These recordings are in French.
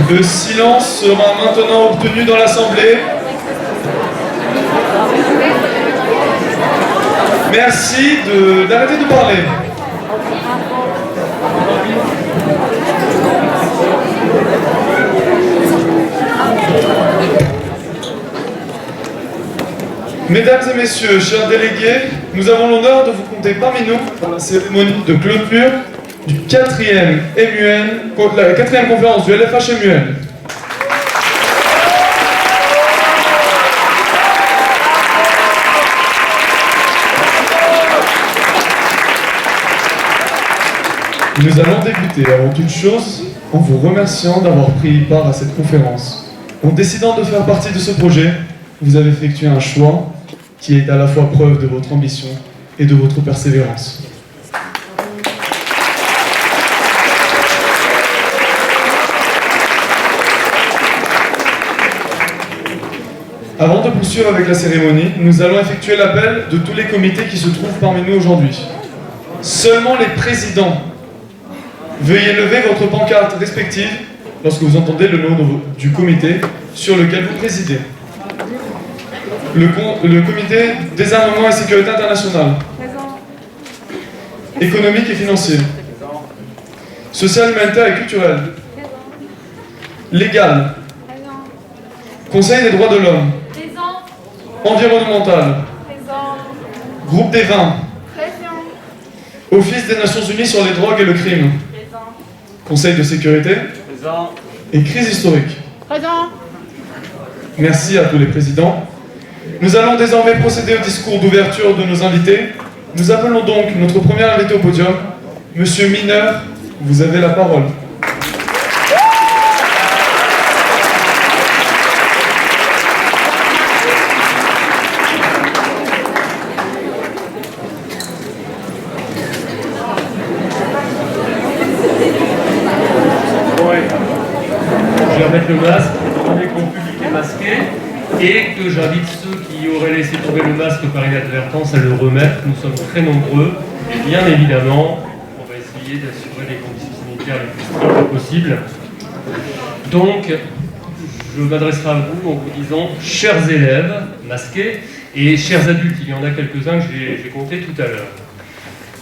Le silence sera maintenant obtenu dans l'Assemblée. Merci d'arrêter de parler. Mesdames et messieurs, chers délégués, nous avons l'honneur de vous compter parmi nous pour la cérémonie de clôture du 4e MUN, la 4e conférence du LFH MUN. Nous allons débuter avant toute chose en vous remerciant d'avoir pris part à cette conférence. En décidant de faire partie de ce projet, vous avez effectué un choix qui est à la fois preuve de votre ambition et de votre persévérance. Avant de poursuivre avec la cérémonie, nous allons effectuer l'appel de tous les comités qui se trouvent parmi nous aujourd'hui. Seulement les présidents. Veuillez lever votre pancarte respective lorsque vous entendez le nom du comité sur lequel vous présidez. Le comité désarmement et sécurité internationale. Économique et financier. Social, humanitaire et culturel. Légal. Conseil des droits de l'homme. Environnemental. Groupe des vins. Office des Nations Unies sur les drogues et le crime. Conseil de sécurité. Et crise historique. Merci à tous les présidents. Nous allons désormais procéder au discours d'ouverture de nos invités. Nous appelons donc notre premier invité au podium, Monsieur Mineur, vous avez la parole. Je vais remettre le masque, étant donné que mon public est masqué, et que j'invite ceux qui auraient laissé tomber le masque par inadvertance à le remettre. Nous sommes très nombreux, et bien évidemment, on va essayer d'assurer les conditions sanitaires les plus strictes possibles. Donc, je m'adresserai à vous en vous disant, chers élèves masqués, et chers adultes, il y en a quelques-uns que j'ai comptés tout à l'heure.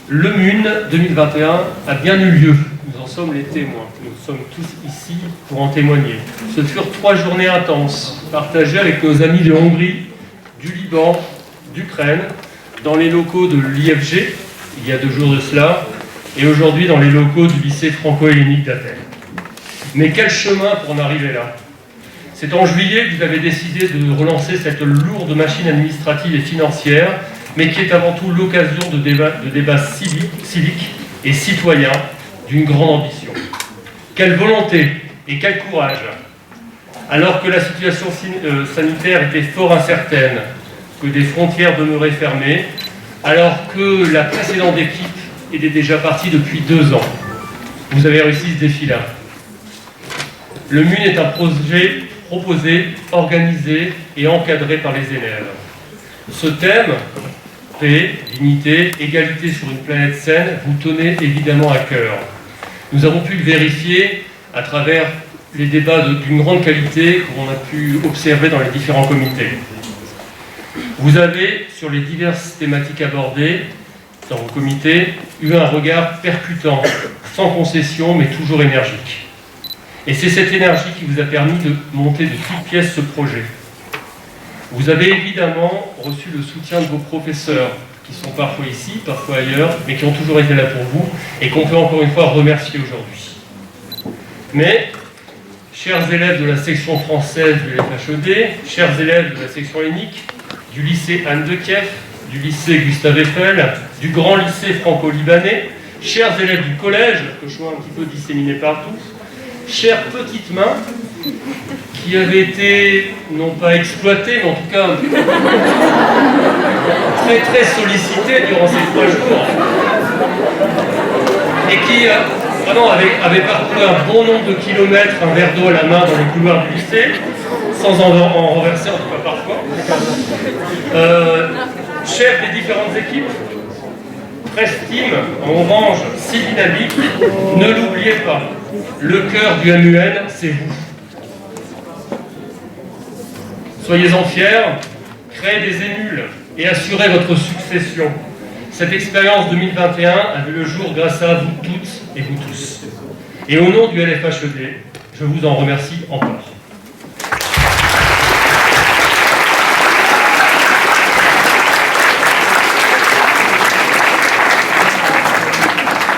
Le MUN 2021 a bien eu lieu. Nous en sommes les témoins. Nous sommes tous ici pour en témoigner. Ce furent 3 journées intenses, partagées avec nos amis de Hongrie, du Liban, d'Ukraine, dans les locaux de l'IFG, il y a 2 jours de cela, et aujourd'hui dans les locaux du lycée franco-hellénique d'Athènes. Mais quel chemin pour en arriver là? C'est en juillet que vous avez décidé de relancer cette lourde machine administrative et financière, mais qui est avant tout l'occasion de débats civiques et citoyens d'une grande ambition. Quelle volonté et quel courage! Alors que la situation sanitaire était fort incertaine, que des frontières demeuraient fermées, alors que la précédente équipe était déjà partie depuis 2 ans. Vous avez réussi ce défi-là. Le MUN est un projet proposé, organisé et encadré par les élèves. Ce thème, paix, dignité, égalité sur une planète saine, vous tenez évidemment à cœur. Nous avons pu le vérifier à travers les débats d'une grande qualité qu'on a pu observer dans les différents comités. Vous avez, sur les diverses thématiques abordées dans vos comités, eu un regard percutant, sans concession, mais toujours énergique. Et c'est cette énergie qui vous a permis de monter de toutes pièces ce projet. Vous avez évidemment reçu le soutien de vos professeurs, qui sont parfois ici, parfois ailleurs, mais qui ont toujours été là pour vous, et qu'on peut encore une fois remercier aujourd'hui. Mais, chers élèves de la section française du FHED, chers élèves de la section hellénique, du lycée Anne de Kiev, du lycée Gustave Eiffel, du grand lycée franco-libanais, chers élèves du collège, que je vois un petit peu disséminés partout, chères petites mains, qui avaient été, non pas exploitées, mais en tout cas très très sollicitées durant ces 3 jours, et qui vraiment avaient parcouru un bon nombre de kilomètres, un verre d'eau à la main dans les couloirs du lycée, sans en renverser, en tout cas parfois. Chefs des différentes équipes, Presse Team, en orange, si dynamique, ne l'oubliez pas, le cœur du MUN, c'est vous. Soyez-en fiers, créez des émules et assurez votre succession. Cette expérience 2021 a vu le jour grâce à vous toutes et vous tous. Et au nom du LFHED, je vous en remercie encore.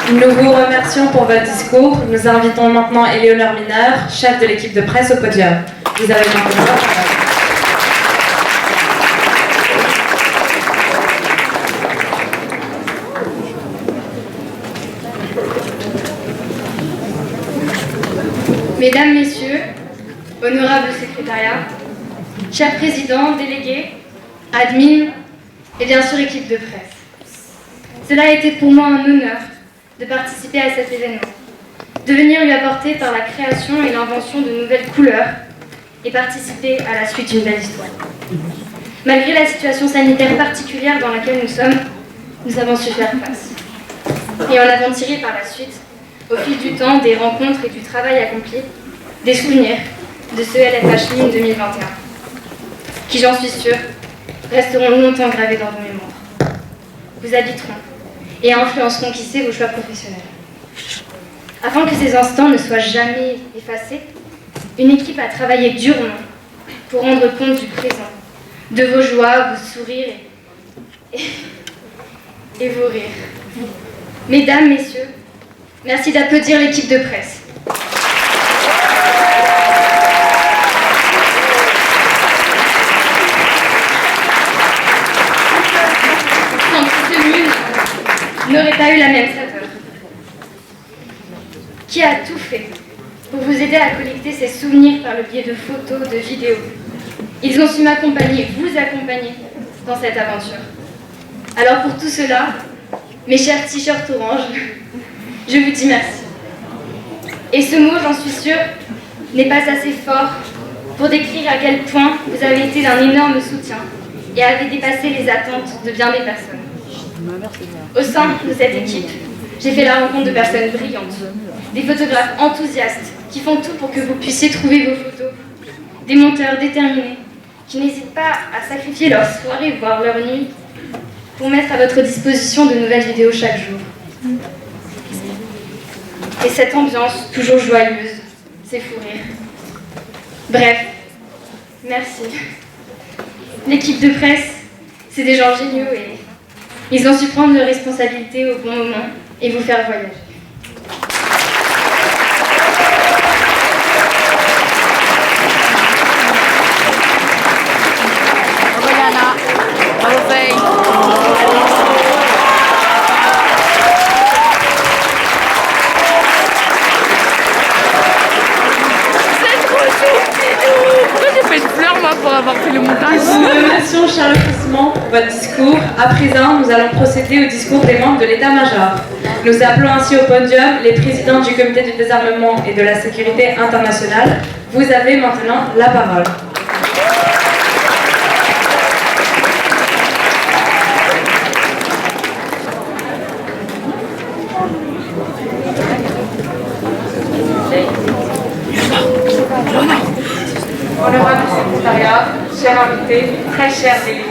Nous vous remercions pour votre discours. Nous invitons maintenant Éléonore Mineur, chef de l'équipe de presse, au podium. Vous avez maintenant la parole. Mesdames, Messieurs, honorable secrétariat, chers présidents, délégués, admin et bien sûr équipe de presse. Cela a été pour moi un honneur de participer à cet événement, de venir lui apporter par la création et l'invention de nouvelles couleurs et participer à la suite d'une belle histoire. Malgré la situation sanitaire particulière dans laquelle nous sommes, nous avons su faire face. Et en avons tiré par la suite, au fil du temps, des rencontres et du travail accompli, des souvenirs de ce LFH Mine 2021, qui, j'en suis sûre, resteront longtemps gravés dans vos mémoires. Vous habiteront et influenceront qui sait vos choix professionnels. Afin que ces instants ne soient jamais effacés, une équipe a travaillé durement pour rendre compte du présent, de vos joies, vos sourires et vos rires. Mesdames, Messieurs, merci d'applaudir l'équipe de presse. Sans qui ce mune n'aurait pas eu la même saveur. Qui a tout fait pour vous aider à collecter ces souvenirs par le biais de photos, de vidéos. Ils ont su m'accompagner, vous accompagner dans cette aventure. Alors pour tout cela, mes chers t-shirts orange, je vous dis merci. Et ce mot, j'en suis sûre, n'est pas assez fort pour décrire à quel point vous avez été d'un énorme soutien et avez dépassé les attentes de bien des personnes. Au sein de cette équipe, j'ai fait la rencontre de personnes brillantes, des photographes enthousiastes qui font tout pour que vous puissiez trouver vos photos, des monteurs déterminés qui n'hésitent pas à sacrifier leur soirée, voire leur nuit, pour mettre à votre disposition de nouvelles vidéos chaque jour. Et cette ambiance toujours joyeuse, ces fous rires. Bref, merci. L'équipe de presse, c'est des gens géniaux et ils ont su prendre leurs responsabilités au bon moment et vous faire voyager. Pour avoir fait le montage. Nous vous remercions chaleureusement pour votre discours. À présent, nous allons procéder au discours des membres de l'état-major. Nous appelons ainsi au podium les présidents du comité du désarmement et de la sécurité internationale. Vous avez maintenant la parole. Honorable secrétariat, chers invités, très chers délégués.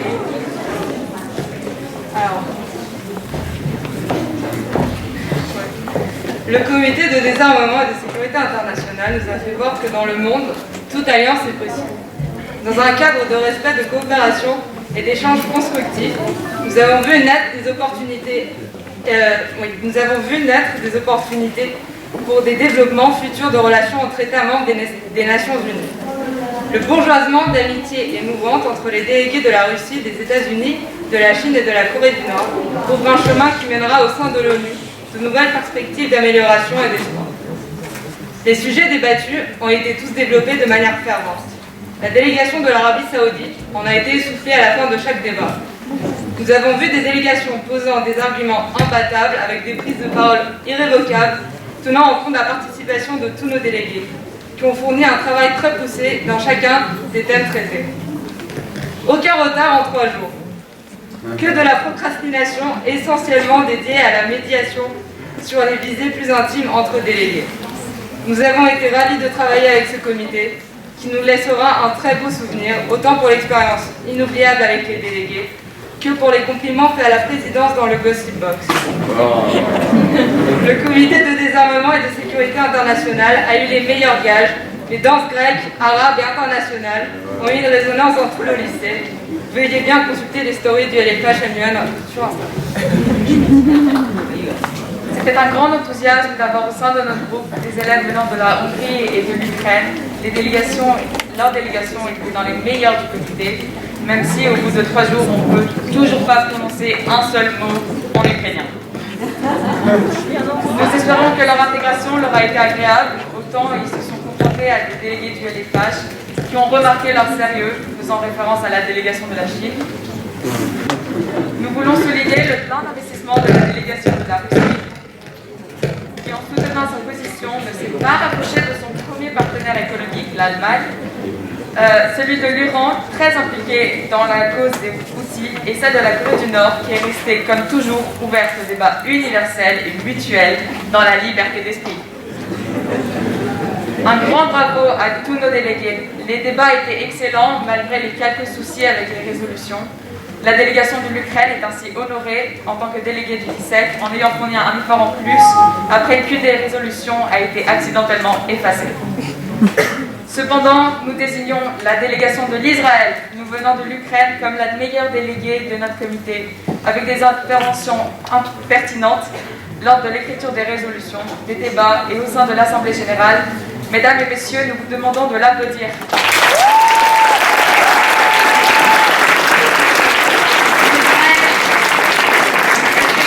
Le comité de désarmement et de sécurité internationale nous a fait voir que dans le monde, toute alliance est possible. Dans un cadre de respect, de coopération et d'échanges constructifs, nous avons vu naître des opportunités pour des développements futurs de relations entre États membres des Nations Unies. Le bourgeoisement d'amitié émouvante entre les délégués de la Russie, des États-Unis, de la Chine et de la Corée du Nord ouvre un chemin qui mènera au sein de l'ONU de nouvelles perspectives d'amélioration et d'espoir. Les sujets débattus ont été tous développés de manière fervente. La délégation de l'Arabie Saoudite en a été essoufflée à la fin de chaque débat. Nous avons vu des délégations posant des arguments imbattables avec des prises de parole irrévocables, tenant en compte la participation de tous nos délégués, qui ont fourni un travail très poussé dans chacun des thèmes traités. Aucun retard en 3 jours. Que de la procrastination essentiellement dédiée à la médiation sur les visées plus intimes entre délégués. Nous avons été ravis de travailler avec ce comité qui nous laissera un très beau souvenir, autant pour l'expérience inoubliable avec les délégués, que pour les compliments faits à la présidence dans le Gossip Box. Le comité de désarmement et de sécurité internationale a eu les meilleurs gages. Les danses grecques, arabes et internationales ont eu une résonance dans tout le lycée. Veuillez bien consulter les stories du LFH MUN sur Instagram. C'était un grand enthousiasme d'avoir au sein de notre groupe des élèves venant de la Hongrie et de l'Ukraine. Leurs délégations étaient dans les meilleures du comité, même si au bout de 3 jours, on ne peut toujours pas prononcer un seul mot en ukrainien. Nous espérons que leur intégration leur a été agréable, autant ils se sont confrontés à des délégués du LFH qui ont remarqué leur sérieux, faisant référence à la délégation de la Chine. Nous voulons souligner le plein d'investissement de la délégation de la Russie, qui en soutenant sa position ne s'est pas rapproché de son premier partenaire économique, l'Allemagne, celui de l'Iran, très impliqué dans la cause des Houthis, et celle de la Corée du Nord, qui est restée, comme toujours, ouverte au débat universel et mutuel dans la liberté d'esprit. Un grand bravo à tous nos délégués. Les débats étaient excellents malgré les quelques soucis avec les résolutions. La délégation de l'Ukraine est ainsi honorée en tant que déléguée du 17 en ayant fourni un effort en plus après qu'une des résolutions a été accidentellement effacée. Cependant, nous désignons la délégation de l'Israël, nous venant de l'Ukraine, comme la meilleure déléguée de notre comité, avec des interventions pertinentes lors de l'écriture des résolutions, des débats et au sein de l'Assemblée générale. Mesdames et messieurs, nous vous demandons de l'applaudir.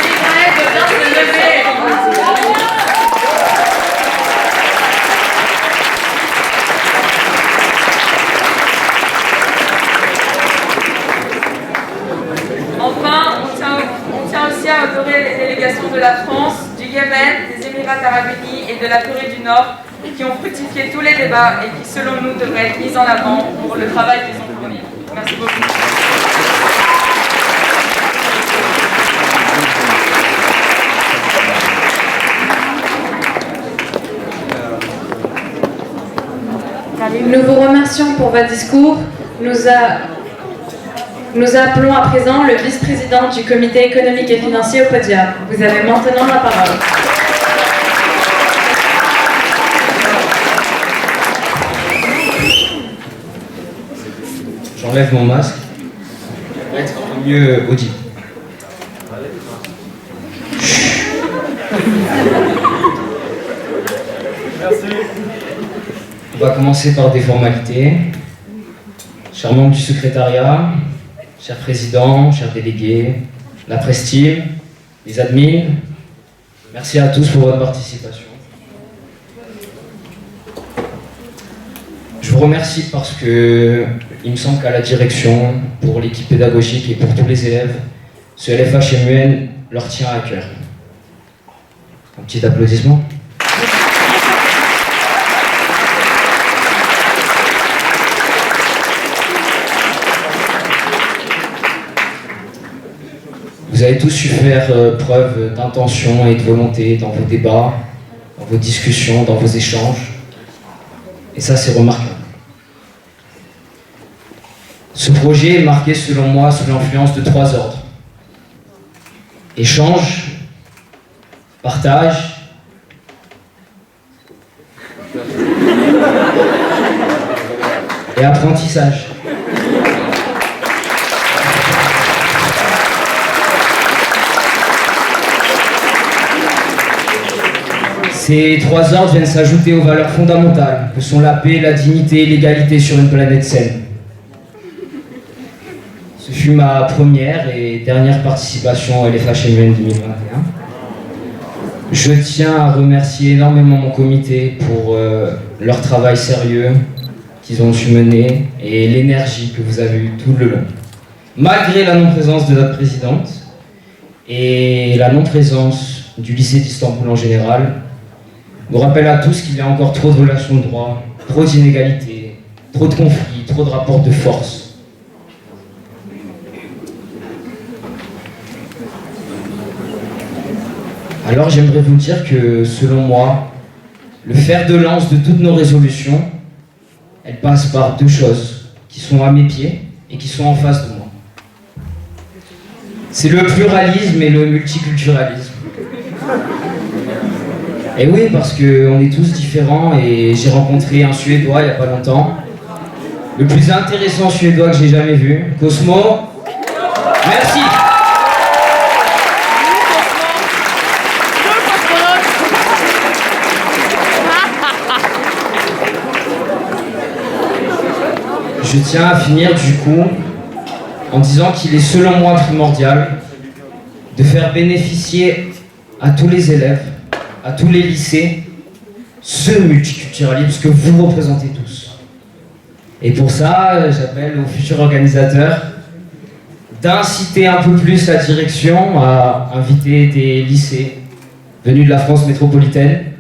L'Israël peut bien se lever. Enfin, on tient aussi à honorer les délégations de la France, du Yémen, des Émirats arabes unis et de la Corée du Nord, qui ont fructifié tous les débats et qui, selon nous, devraient être mis en avant pour le travail qu'ils ont fourni. Merci beaucoup. Nous vous remercions pour votre discours. Nous appelons à présent le vice-président du comité économique et financier au podium. Vous avez maintenant la parole. J'enlève mon masque pour être un peu mieux audible. Merci. On va commencer par des formalités. Chers membres du secrétariat, chers présidents, chers délégués, la presse-team, les admins, merci à tous pour votre participation. Je vous remercie parce que il me semble qu'à la direction, pour l'équipe pédagogique et pour tous les élèves, ce LFH MUN leur tient à cœur. Un petit applaudissement. Vous avez tous su faire preuve d'intention et de volonté dans vos débats, dans vos discussions, dans vos échanges. Et ça, c'est remarquable. Ce projet est marqué, selon moi, sous l'influence de 3 ordres. Échange, partage et apprentissage. Ces 3 ordres viennent s'ajouter aux valeurs fondamentales que sont la paix, la dignité et l'égalité sur une planète saine. Ce fut ma première et dernière participation à LFH MUN 2021. Je tiens à remercier énormément mon comité pour leur travail sérieux qu'ils ont su mener et l'énergie que vous avez eue tout le long. Malgré la non-présence de notre présidente et la non-présence du lycée d'Istanbul en général, nous rappelle à tous qu'il y a encore trop de relations de droit, trop d'inégalités, trop de conflits, trop de rapports de force. Alors j'aimerais vous dire que, selon moi, le fer de lance de toutes nos résolutions, elle passe par deux choses qui sont à mes pieds et qui sont en face de moi. C'est le pluralisme et le multiculturalisme. Et oui, parce qu'on est tous différents et j'ai rencontré un Suédois il n'y a pas longtemps. Le plus intéressant Suédois que j'ai jamais vu. Cosmo, merci. Je tiens à finir du coup en disant qu'il est selon moi primordial de faire bénéficier à tous les élèves, à tous les lycées, ce multiculturalisme que vous représentez tous. Et pour ça, j'appelle aux futurs organisateurs d'inciter un peu plus la direction à inviter des lycées venus de la France métropolitaine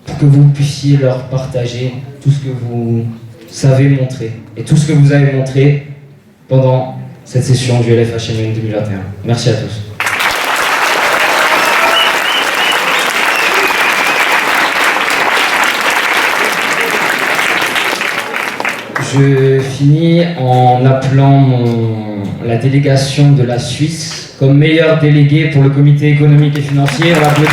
pour que vous puissiez leur partager tout ce que vous savez montrer et tout ce que vous avez montré pendant cette session du LFHM 2021. Merci à tous. Je finis en appelant la délégation de la Suisse comme meilleur délégué pour le comité économique et financier. On l'applaudit.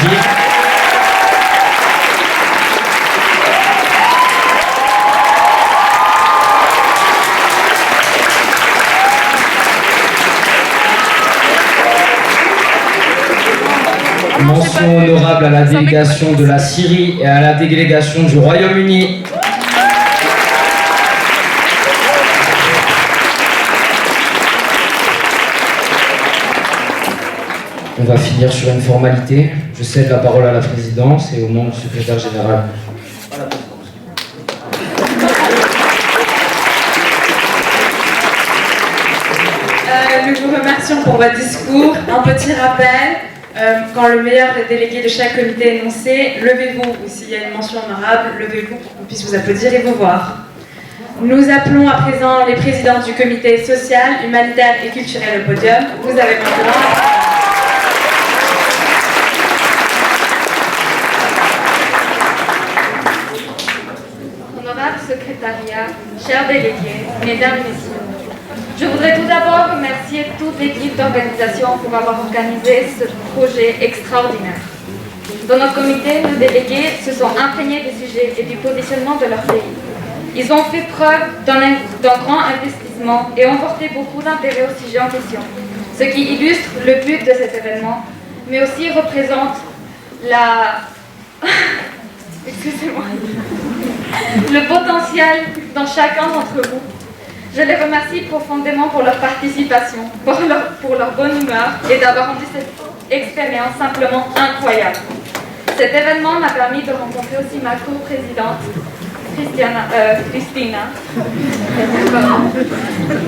Mention honorable à la délégation de la Syrie et à la délégation du Royaume-Uni. On va finir sur une formalité. Je cède la parole à la présidence et au nom du secrétaire général. Nous vous remercions pour votre discours. Un petit rappel. Quand le meilleur délégué de chaque comité est énoncé, levez-vous, ou s'il y a une mention honorable, levez-vous pour qu'on puisse vous applaudir et vous voir. Nous appelons à présent les présidents du comité social, humanitaire et culturel au podium. Vous avez maintenant. Honorable secrétariat, chers délégués, mesdames, messieurs, je voudrais tout d'abord remercier toute l'équipe d'organisation pour avoir organisé ce projet extraordinaire. Dans notre comité, nos délégués se sont imprégnés des sujets et du positionnement de leur pays. Ils ont fait preuve d'un grand investissement et ont porté beaucoup d'intérêt au sujet en question, ce qui illustre le but de cet événement, mais aussi représente excusez-moi, le potentiel dans chacun d'entre vous. Je les remercie profondément pour leur participation, pour leur bonne humeur et d'avoir rendu cette expérience simplement incroyable. Cet événement m'a permis de rencontrer aussi ma co-présidente, Christina,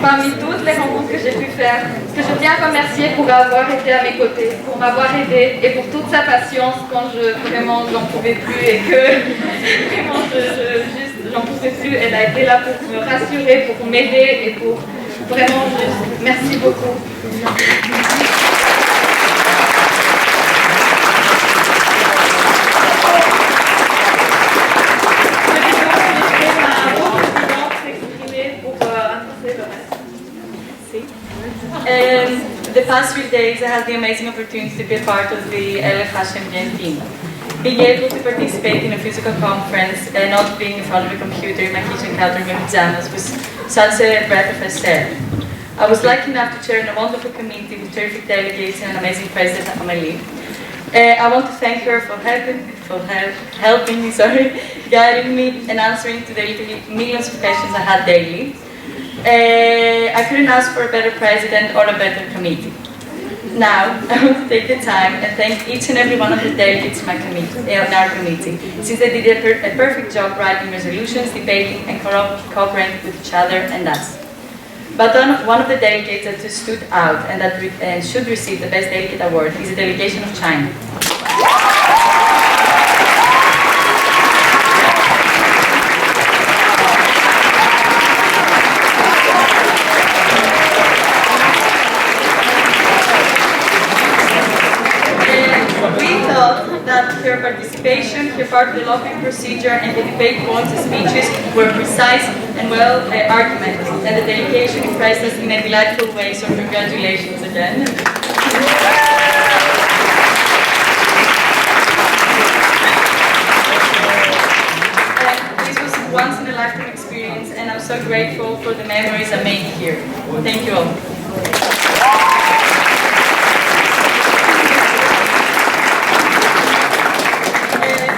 parmi toutes les rencontres que j'ai pu faire, que je tiens à remercier pour avoir été à mes côtés, pour m'avoir aidée et pour toute sa patience quand vraiment j'en pouvais plus et que vraiment j'en pouvais plus. Elle a été là pour me rassurer, pour m'aider et pour vraiment juste. Merci beaucoup. The past few days I had the amazing opportunity to be a part of the LFHM team. Being able to participate in a physical conference and not being in front of a computer in my kitchen counter in my pajamas was such a breath of fresh air. I was lucky enough to chair in a wonderful committee with terrific delegates and an amazing president, Amélie. I want to thank her for helping me, guiding me and answering to the millions of questions I had daily. I couldn't ask for a better president or a better committee. Now, I want to take the time and thank each and every one of the delegates in our committee, since they did a perfect job writing resolutions, debating and cooperating with each other and us. But one of the delegates that just stood out and should receive the Best Delegate Award is the delegation of China. that her participation, her part of the lobbying procedure, and the debate points and speeches were precise and well argumented, and the delegation impressed us in a delightful way, so congratulations again. This was once in a lifetime experience, and I'm so grateful for the memories I made here. Thank you all.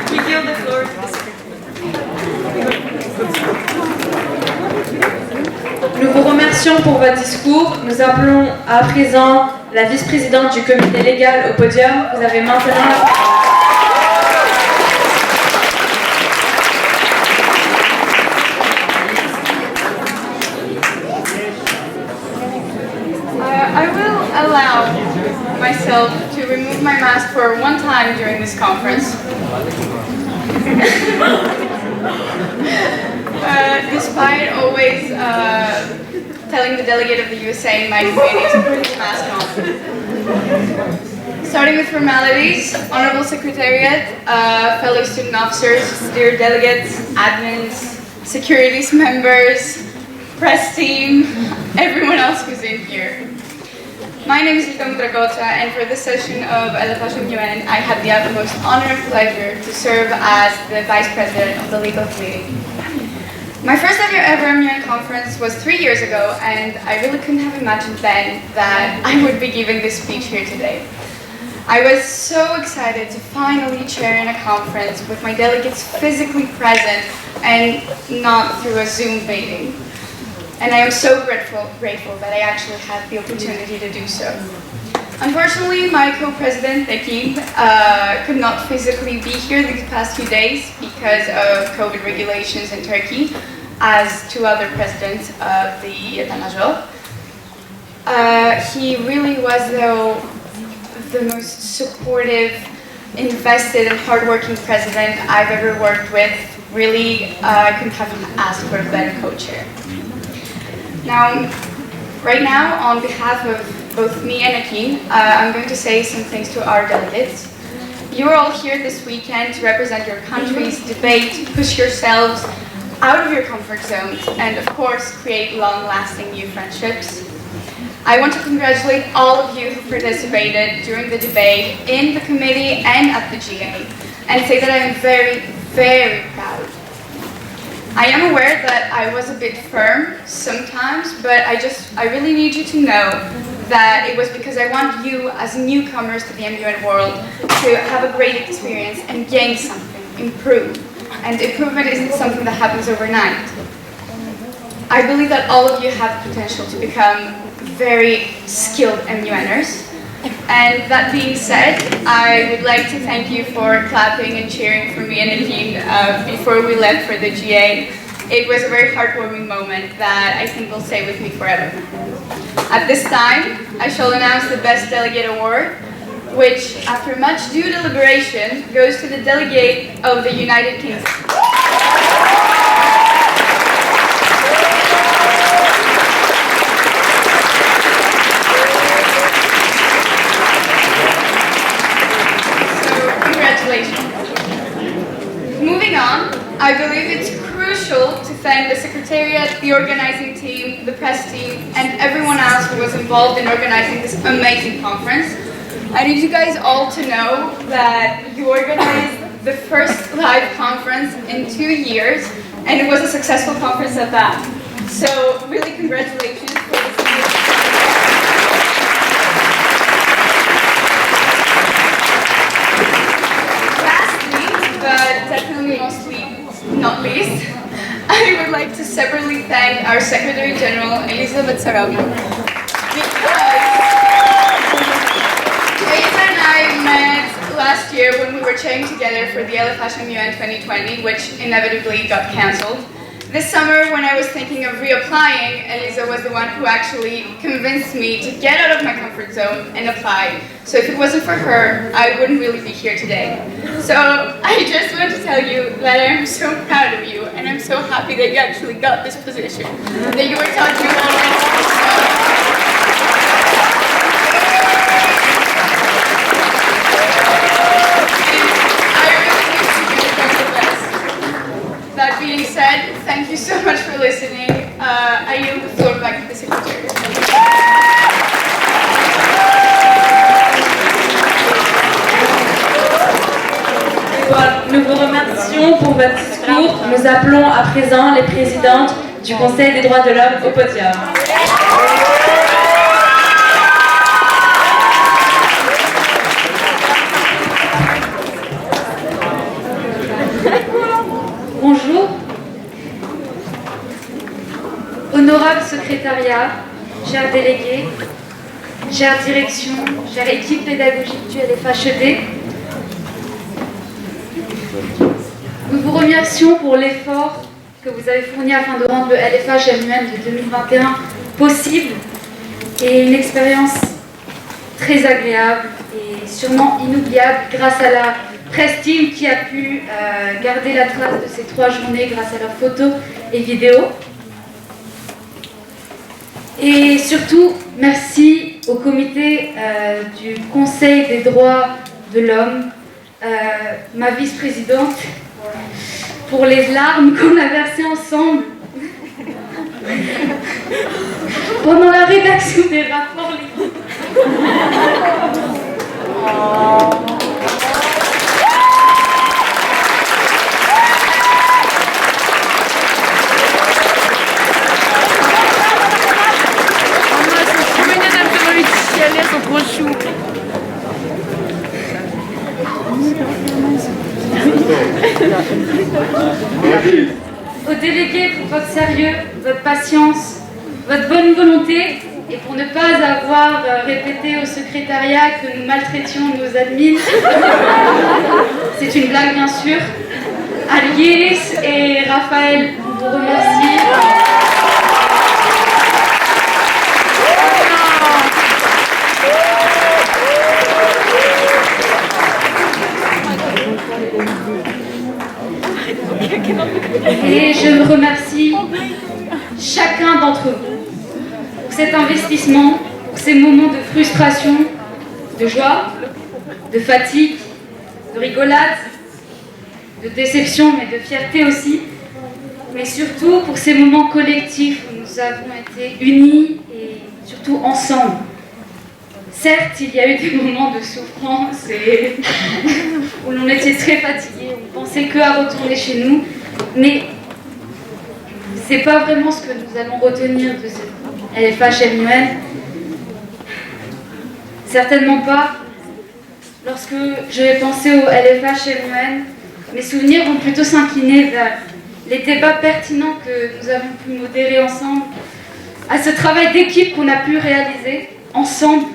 We give the floor to the secretary. Nous vous remercions pour votre discours. Nous appelons à présent la vice-présidente du comité légal au podium. Vous avez maintenant la parole. I will allow myself to remove my mask for one time during this conference. Despite always telling the delegate of the USA in my community to put his mask on. Starting with formalities, Honorable Secretariat, fellow student officers, dear delegates, admins, securities members, press team, everyone else who's in here. My name is Ilka Dragota, and for this session of LFHM UN, I have the utmost honor and pleasure to serve as the Vice President of the Legal Committee. My first ever MUN conference was 3 years ago, and I really couldn't have imagined then that I would be giving this speech here today. I was so excited to finally chair in a conference with my delegates physically present and not through a Zoom meeting. And I am so grateful that I actually had the opportunity to do so. Unfortunately, my co-president, Tekin, could not physically be here these past few days because of COVID regulations in Turkey, as two other presidents of the État-Major. He really was, though, the most supportive, invested, and hardworking president I've ever worked with. Really, I couldn't have asked for a better co-chair. Now, right now, on behalf of both me and Akin, I'm going to say some things to our delegates. You're all here this weekend to represent your countries, debate, push yourselves out of your comfort zones, and of course, create long-lasting new friendships. I want to congratulate all of you who participated during the debate in the committee and at the GA, and say that I am very, very proud. I am aware that I was a bit firm sometimes, but I really need you to know that it was because I want you as newcomers to the MUN world to have a great experience and gain something, improve. And improvement isn't something that happens overnight. I believe that all of you have potential to become very skilled MUNers. And that being said, I would like to thank you for clapping and cheering for me and Akin before we left for the GA. It was a very heartwarming moment that I think will stay with me forever. At this time, I shall announce the Best Delegate Award, which, after much due deliberation, goes to the delegate of the United Kingdom. Moving on, I believe it's crucial to thank the Secretariat, the organizing team, the press team, and everyone else who was involved in organizing this amazing conference. I need you guys all to know that you organized the first live conference in 2 years, and it was a successful conference at that. So really congratulations for this. But definitely mostly not least, I would like to separately thank our Secretary General, Elizabeth Sarabia. Elisa and I met last year when we were chairing together for the LFHM UN 2020, which inevitably got cancelled. This summer, when I was thinking of reapplying, Elisa was the one who actually convinced me to get out of my comfort zone and apply. So if it wasn't for her, I wouldn't really be here today. So I just want to tell you that I am so proud of you, and I'm so happy that you actually got this position, that you were talking about it. listening. I yield the floor back to the secretary. Voilà, nous vous remercions pour votre discours. Nous appelons à présent les présidentes du Conseil des droits de l'homme au podium. Bonjour. Honorable secrétariat, chers délégués, chère direction, chère équipe pédagogique du LFHED, nous vous remercions pour l'effort que vous avez fourni afin de rendre le LFH-MUN de 2021 possible et une expérience très agréable et sûrement inoubliable grâce à la presse team qui a pu garder la trace de ces 3 journées grâce à leurs photos et vidéos. Et surtout, merci au comité du Conseil des droits de l'homme, ma vice-présidente, pour les larmes qu'on a versées ensemble pendant la rédaction des rapports. Aux délégués pour votre sérieux, votre patience, votre bonne volonté et pour ne pas avoir répété au secrétariat que nous maltraitions nos admins. C'est une blague bien sûr. Alice et Raphaël, on vous remercie. Et je remercie chacun d'entre vous pour cet investissement, pour ces moments de frustration, de joie, de fatigue, de rigolade, de déception, mais de fierté aussi, mais surtout pour ces moments collectifs où nous avons été unis et surtout ensemble. Certes, il y a eu des moments de souffrance et où l'on était très fatigué, on pensait que à retourner chez nous, mais c'est pas vraiment ce que nous allons retenir de ce LFH-MUN. Certainement pas. Lorsque je vais penser au LFH-MUN, mes souvenirs vont plutôt s'incliner vers les débats pertinents que nous avons pu modérer ensemble, à ce travail d'équipe qu'on a pu réaliser ensemble,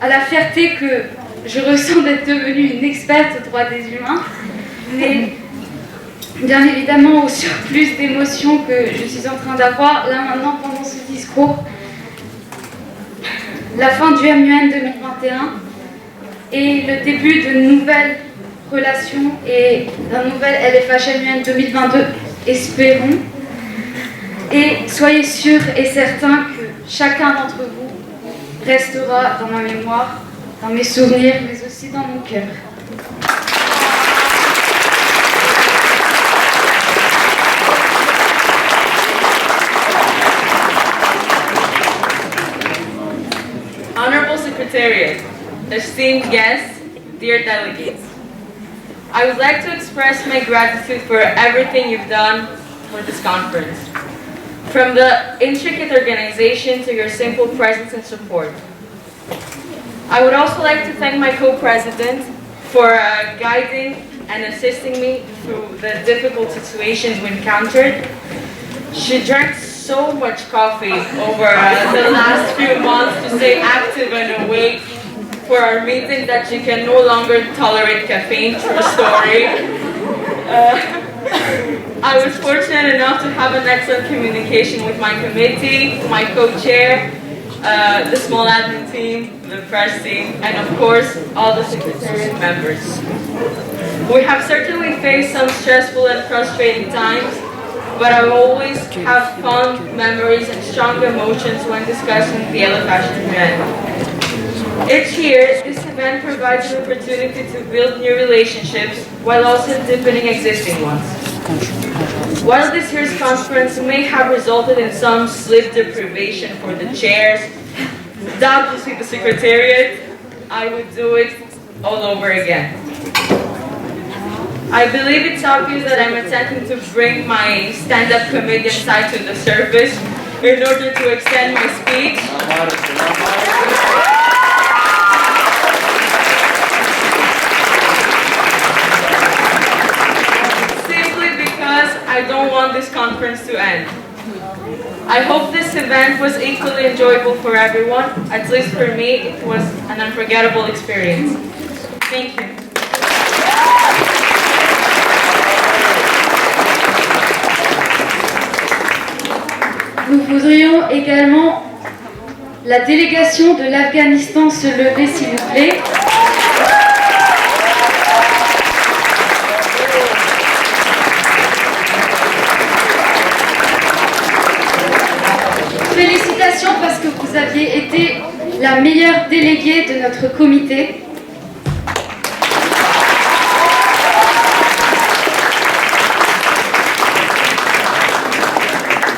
à la fierté que je ressens d'être devenue une experte aux droits des humains, mais bien évidemment au surplus d'émotions que je suis en train d'avoir là maintenant pendant ce discours. La fin du MUN 2021 et le début de nouvelles relations et d'un nouvel LFH-MUN 2022, espérons. Et soyez sûrs et certains que chacun d'entre vous restera dans ma mémoire, dans mes souvenirs, mais aussi dans mon cœur. Honorable Secretariat, esteemed guests, dear delegates, I would like to express my gratitude for everything you've done for this conference. From the intricate organization to your simple presence and support. I would also like to thank my co-president for guiding and assisting me through the difficult situations we encountered. She drank so much coffee over the last few months to stay active and awake for our meeting that she can no longer tolerate caffeine. True story. I was fortunate enough to have an excellent communication with my committee, my co-chair, the small admin team, the press team, and of course, all the secretariat members. We have certainly faced some stressful and frustrating times, but I always have fond memories and strong emotions when discussing the LFH-MUN. Each year, this event provides an opportunity to build new relationships while also deepening existing ones. While this year's conference may have resulted in some sleep deprivation for the chairs, doubtlessly the secretariat, I would do it all over again. I believe it's obvious that I'm attempting to bring my stand-up comedian side to the surface in order to extend my speech. Simply because I don't want this conference to end. I hope this event was equally enjoyable for everyone. At least for me, it was an unforgettable experience. Thank you. Nous voudrions également la délégation de l'Afghanistan se lever, s'il vous plaît. Félicitations parce que vous aviez été la meilleure déléguée de notre comité.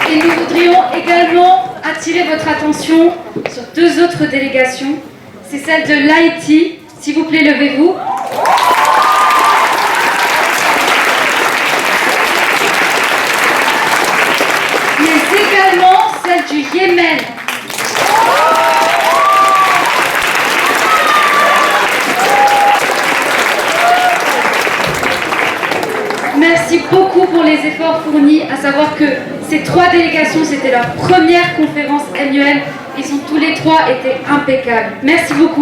Et nous voudrions également attirer votre attention sur deux autres délégations. C'est celle de l'Haïti. S'il vous plaît, levez-vous. Mais également celle du Yémen. Merci beaucoup pour les efforts fournis, à savoir que ces trois délégations, c'était leur première conférence annuelle. Ils ont tous les trois été impeccables. Merci beaucoup.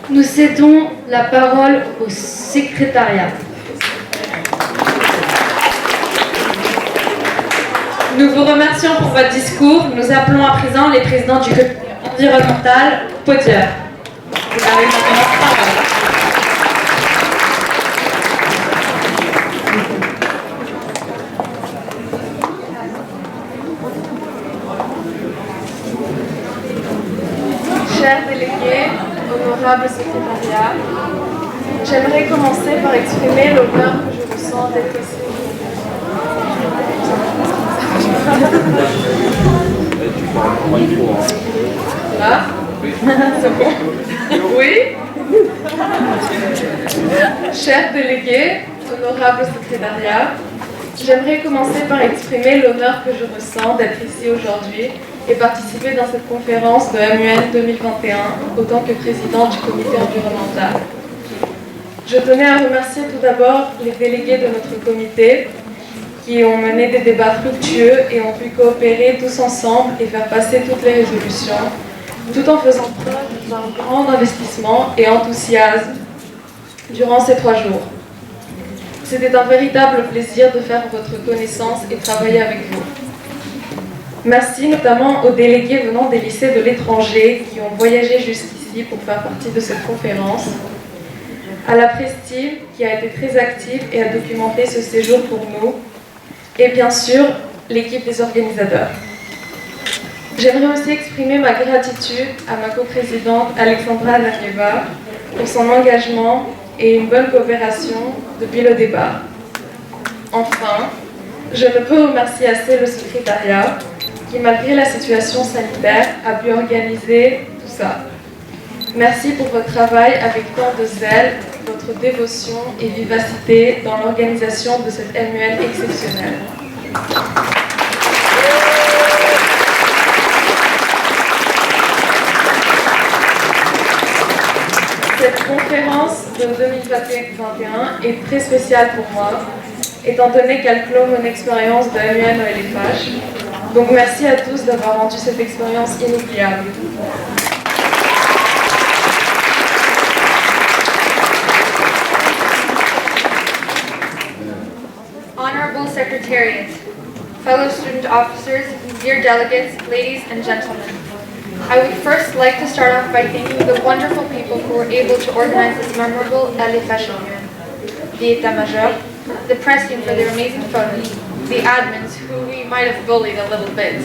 Nous cédons la parole au secrétariat. Nous vous remercions pour votre discours. Nous appelons à présent les présidents du comité environnemental podium. Vous avez maintenant la parole. Chers délégués, honorables secrétariat, j'aimerais commencer par exprimer l'honneur que je ressens d'être ici. Là, c'est bon. Oui. Chers délégués, honorables secrétariat, j'aimerais commencer par exprimer l'honneur que je ressens d'être ici aujourd'hui et participer dans cette conférence de MUN 2021 en tant que président du comité environnemental. Je tenais à remercier tout d'abord les délégués de notre comité qui ont mené des débats fructueux et ont pu coopérer tous ensemble et faire passer toutes les résolutions, tout en faisant preuve d'un grand investissement et enthousiasme durant ces 3 jours. C'était un véritable plaisir de faire votre connaissance et travailler avec vous. Merci notamment aux délégués venant des lycées de l'étranger qui ont voyagé jusqu'ici pour faire partie de cette conférence, à la Presse-Team qui a été très active et a documenté ce séjour pour nous, et bien sûr l'équipe des organisateurs. J'aimerais aussi exprimer ma gratitude à ma coprésidente Alexandra Danieva pour son engagement et une bonne coopération depuis le départ. Enfin, je ne peux remercier assez le secrétariat qui, malgré la situation sanitaire, a pu organiser tout ça. Merci pour votre travail avec tant de zèle, votre dévotion et vivacité dans l'organisation de cette MUN exceptionnelle. Cette conférence de 2021 est très spéciale pour moi, étant donné qu'elle clôt mon expérience de MUN OLFH. Donc merci à tous d'avoir rendu cette expérience inoubliable. Honorable Secretariat, fellow student officers, dear delegates, ladies and gentlemen. I would first like to start off by thanking the wonderful people who were able to organize this memorable LFH event. The État-Major, the press team for their amazing photos, the admins who we might have bullied a little bit,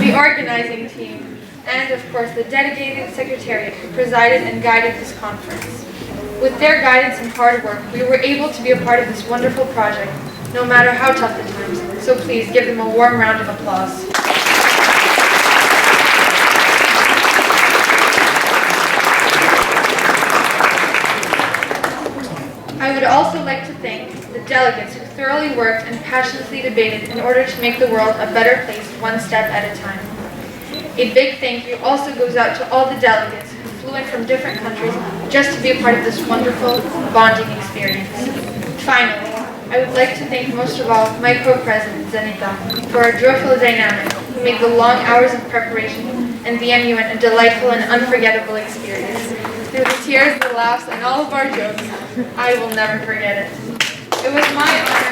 the organizing team, and of course the dedicated secretariat who presided and guided this conference. With their guidance and hard work, we were able to be a part of this wonderful project, no matter how tough the times. So please give them a warm round of applause. I would also like to thank the delegates who thoroughly worked and passionately debated in order to make the world a better place one step at a time. A big thank you also goes out to all the delegates who flew in from different countries just to be a part of this wonderful bonding experience. Finally, I would like to thank most of all my co-president, Zanita, for our joyful dynamic, who made the long hours of preparation and the MUN a delightful and unforgettable experience. Through the tears, the laughs, and all of our jokes, I will never forget it. It was my honor.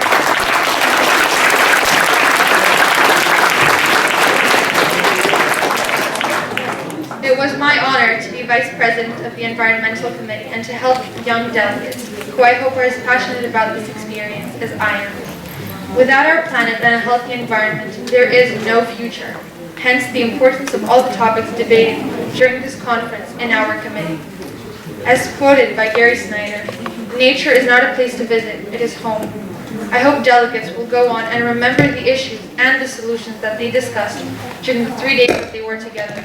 It was my honor to be Vice President of the Environmental Committee and to help young delegates, who I hope are as passionate about this experience as I am. Without our planet and a healthy environment, there is no future. Hence the importance of all the topics debated during this conference in our committee. As quoted by Gary Snyder, nature is not a place to visit, it is home. I hope delegates will go on and remember the issues and the solutions that they discussed during the 3 days that they were together.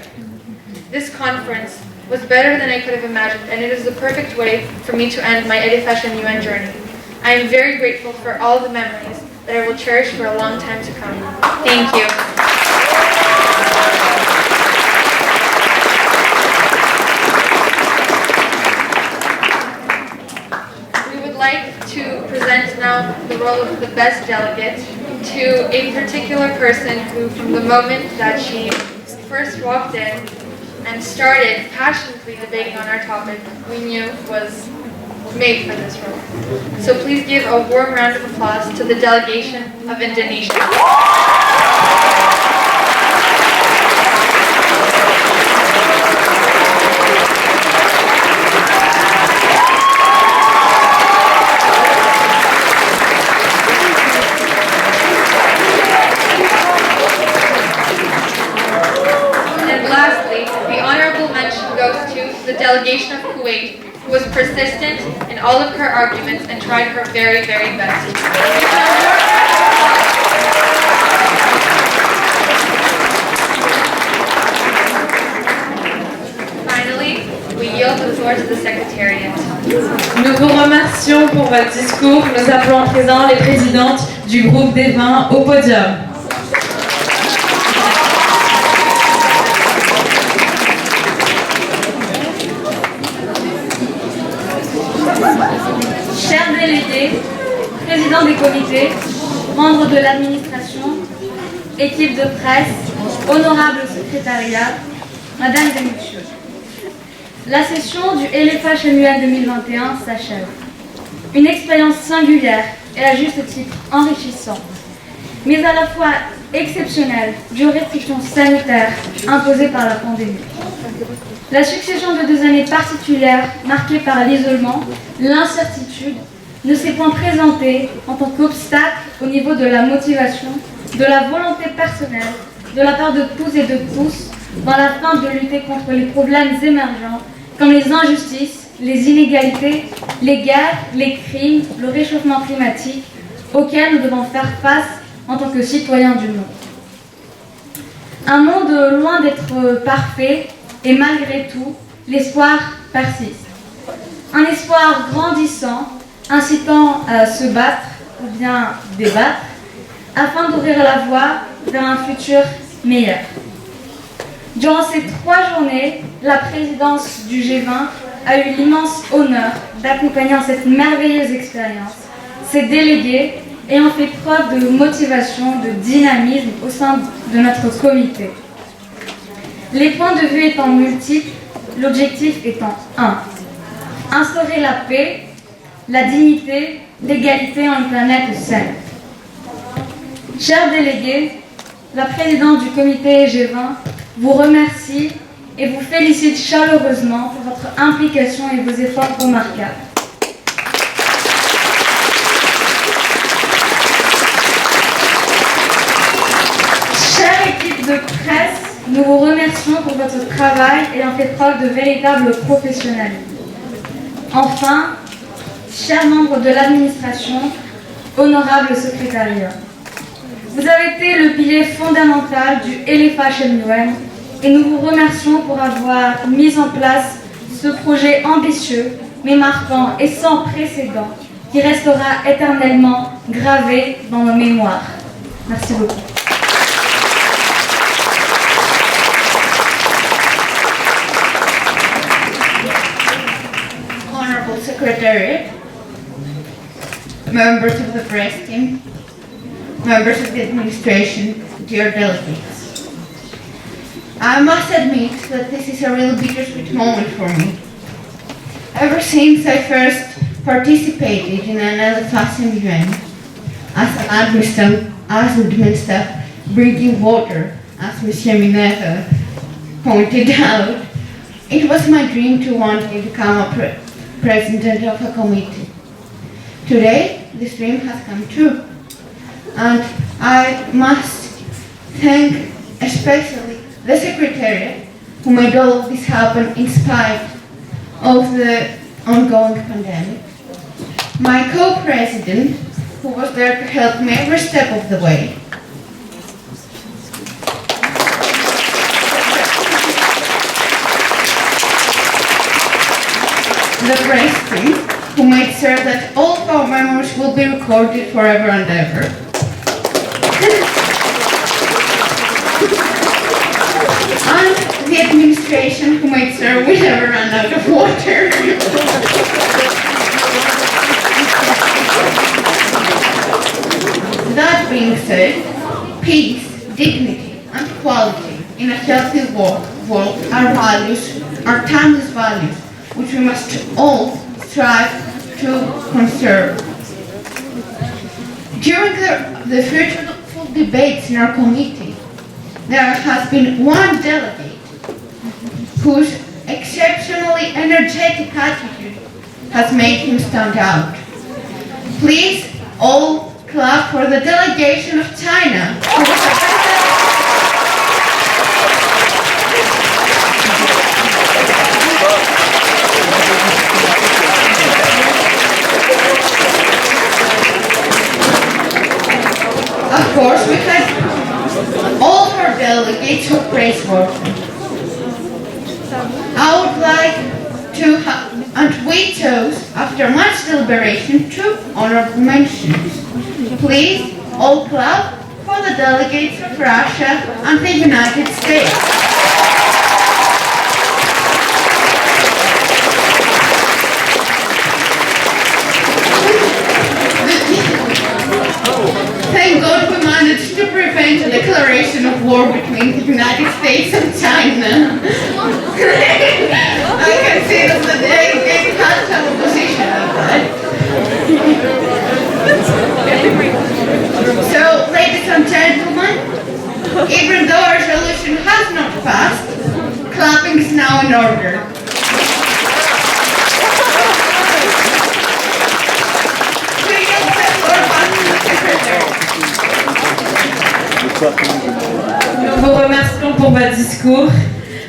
This conference was better than I could have imagined, and it is the perfect way for me to end my EDFH MUN journey. I am very grateful for all the memories that I will cherish for a long time to come. Thank you. Like to present now the role of the best delegate to a particular person who, from the moment that she first walked in and started passionately debating on our topic, we knew was made for this role. So please give a warm round of applause to the delegation of Indonesia. The delegation of Kuwait, who was persistent in all of her arguments and tried her very, very best. Finally, we yield the floor to the Secretariat. Nous vous remercions pour votre discours. Nous appelons à présent les présidentes du groupe des 20 au podium. Chers délégués, présidents des comités, membres de l'administration, équipe de presse, honorable secrétariat, mesdames et messieurs, la session du EDFH MUN 2021 s'achève. Une expérience singulière et à juste titre enrichissante, mais à la fois exceptionnelle due aux restrictions sanitaires imposées par la pandémie. La succession de 2 années particulières marquées par l'isolement, l'incertitude, ne s'est point présentée en tant qu'obstacle au niveau de la motivation, de la volonté personnelle, de la part de tous et de tous, dans la fin de lutter contre les problèmes émergents, comme les injustices, les inégalités, les guerres, les crimes, le réchauffement climatique, auxquels nous devons faire face en tant que citoyens du monde. Un monde loin d'être parfait, et malgré tout, l'espoir persiste. Un espoir grandissant, incitant à se battre ou bien débattre, afin d'ouvrir la voie vers un futur meilleur. Durant ces 3 journées, la présidence du G20 a eu l'immense honneur d'accompagner en cette merveilleuse expérience ses délégués ayant fait preuve de motivation, de dynamisme au sein de notre comité. Les points de vue étant multiples, l'objectif étant un: instaurer la paix, la dignité, l'égalité en une planète saine. Chers délégués, la présidente du comité G20 vous remercie et vous félicite chaleureusement pour votre implication et vos efforts remarquables. Chère équipe de presse, Nous vous remercions pour votre travail ayant fait preuve de véritable professionnalisme. Enfin, chers membres de l'administration, honorable secrétariat, vous avez été le pilier fondamental du LFHMUN et nous vous remercions pour avoir mis en place ce projet ambitieux, mais marquant et sans précédent, qui restera éternellement gravé dans nos mémoires. Merci beaucoup. Honorable Secretary, members of the press team, members of the administration, dear delegates. I must admit that this is a really bittersweet moment for me. Ever since I first participated in an LFHMUN as an admin staff bringing water, as Monsieur Mineta pointed out, it was my dream to one day become a president of a committee. Today, this dream has come true. And I must thank especially the Secretariat who made all of this happen in spite of the ongoing pandemic. My co-president, who was there to help me every step of the way. The press team, who made sure that all of our memories will be recorded forever and ever. And the administration, who made sure we never ran out of water. That being said, peace, dignity, and quality in a healthy world are values, are timeless values, which we must all strive to conserve. During the fruitful debates in our committee, there has been one delegate whose exceptionally energetic attitude has made him stand out. Please all clap for the delegation of China. Of course, we had all of our delegates who praiseworthy. I would like to and we chose, after much deliberation, 2 honorable mentions. Please all clap for the delegates of Russia and the United States. Thank God we managed to prevent a declaration of war between the United States and China. I can see that the delegate has some opposition of that. So, ladies and gentlemen, even though our resolution has not passed, clapping is now in order. Nous vous remercions pour votre discours.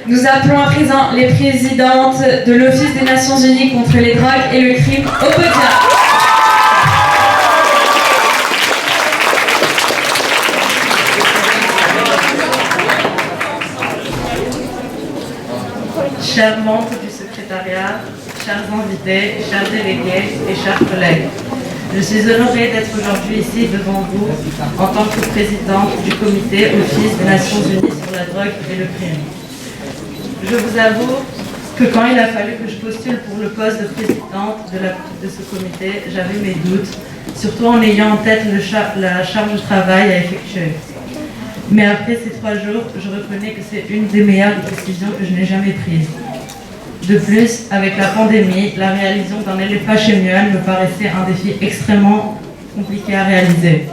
Nous appelons à présent les présidentes de l'Office des Nations Unies contre les drogues et le crime au podium. Chers membres du secrétariat, chers invités, chers délégués et chers collègues, je suis honorée d'être aujourd'hui ici devant vous en tant que présidente du comité Office des Nations Unies sur la drogue et le crime. Je vous avoue que quand il a fallu que je postule pour le poste de présidente de ce comité, j'avais mes doutes, surtout en ayant en tête la charge de travail à effectuer. Mais après ces 3 jours, je reconnais que c'est une des meilleures décisions que je n'ai jamais prises. De plus, avec la pandémie, la réalisation d'un LFHMUN me paraissait un défi extrêmement compliqué à réaliser.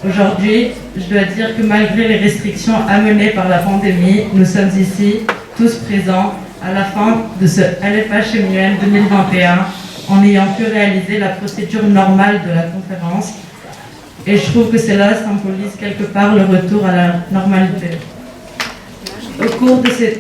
Aujourd'hui, je dois dire que malgré les restrictions amenées par la pandémie, nous sommes ici, tous présents, à la fin de ce LFHMUN 2021, en ayant pu réaliser la procédure normale de la conférence. Et je trouve que cela symbolise quelque part le retour à la normalité. cours de ces...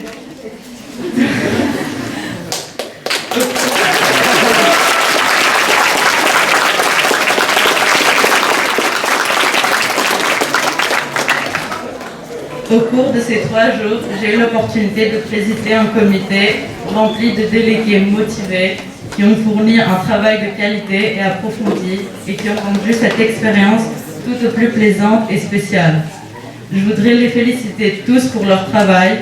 Au cours de ces 3 jours, j'ai eu l'opportunité de présider un comité rempli de délégués motivés qui ont fourni un travail de qualité et approfondi et qui ont rendu cette expérience tout au plus plaisante et spéciale. Je voudrais les féliciter tous pour leur travail,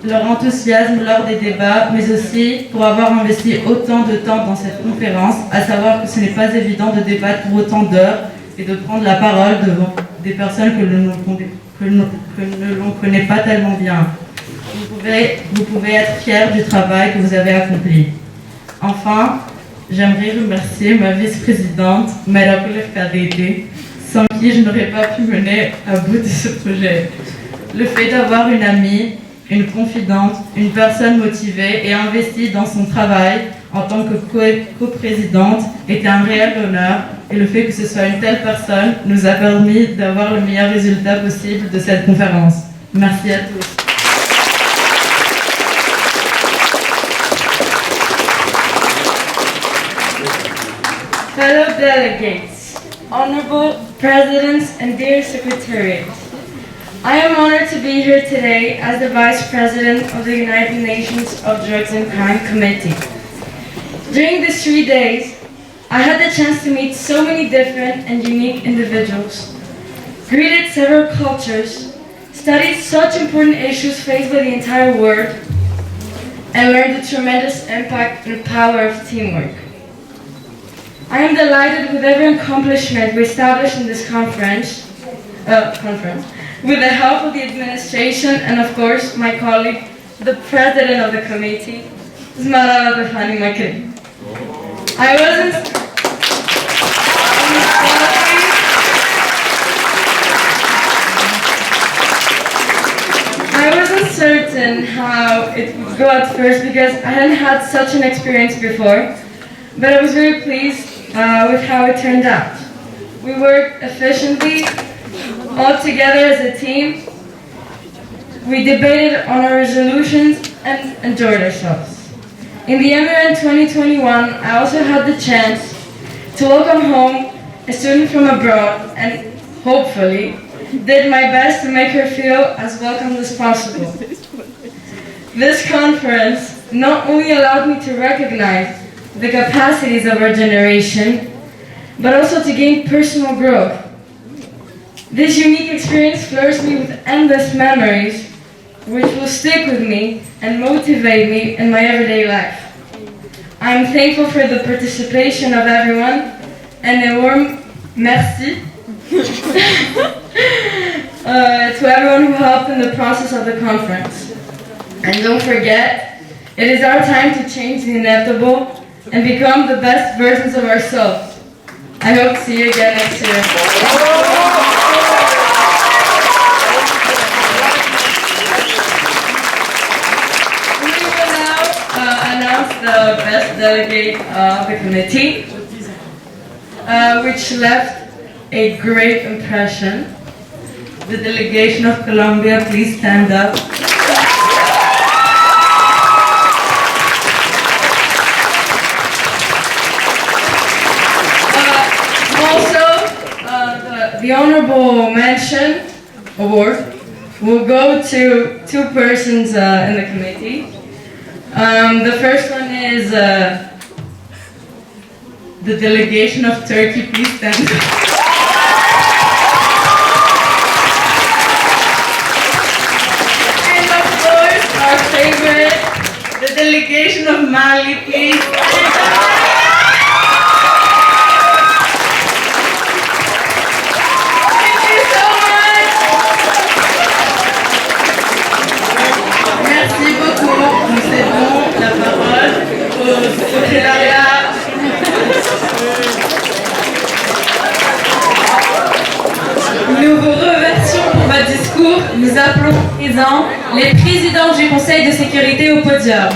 leur enthousiasme lors des débats, mais aussi pour avoir investi autant de temps dans cette conférence, à savoir que ce n'est pas évident de débattre pour autant d'heures et de prendre la parole devant des personnes que l'on ne connaît pas tellement bien. Vous pouvez être fiers du travail que vous avez accompli. Enfin, j'aimerais remercier ma vice-présidente, Marie-Paule Kadete, sans qui je n'aurais pas pu mener à bout de ce projet. Le fait d'avoir une amie, une confidente, une personne motivée et investie dans son travail en tant que coprésidente était un réel honneur, et le fait que ce soit une telle personne nous a permis d'avoir le meilleur résultat possible de cette conférence. Merci à tous. Fellow delegates, honorable presidents and dear secretariat, I am honored to be here today as the Vice President of the United Nations of Drugs and Crime Committee. During these 3 days, I had the chance to meet so many different and unique individuals, greeted several cultures, studied such important issues faced by the entire world, and learned the tremendous impact and power of teamwork. I am delighted with every accomplishment we established in this conference, with the help of the administration and of course my colleague, the president of the committee, Zmarala Befani Makri. I wasn't certain how it would go at first because I hadn't had such an experience before, but I was very pleased with how it turned out. We worked efficiently, all together as a team. We debated on our resolutions and enjoyed ourselves. In the MUN 2021, I also had the chance to welcome home a student from abroad and hopefully did my best to make her feel as welcome as possible. This conference not only allowed me to recognize the capacities of our generation, but also to gain personal growth. This unique experience flourished me with endless memories, which will stick with me and motivate me in my everyday life. I am thankful for the participation of everyone, and a warm merci to everyone who helped in the process of the conference. And don't forget, it is our time to change the inevitable and become the best versions of ourselves. I hope to see you again next year. The best delegate of the committee, which left a great impression. The delegation of Colombia, please stand up. The Honorable Mention Award will go to 2 persons in the committee. The first one is the delegation of Turkey, please stand. And of course, our favorite, the delegation of Mali, please. Nous vous remercions pour votre discours. Nous appelons présents les présidents du Conseil de sécurité au podium.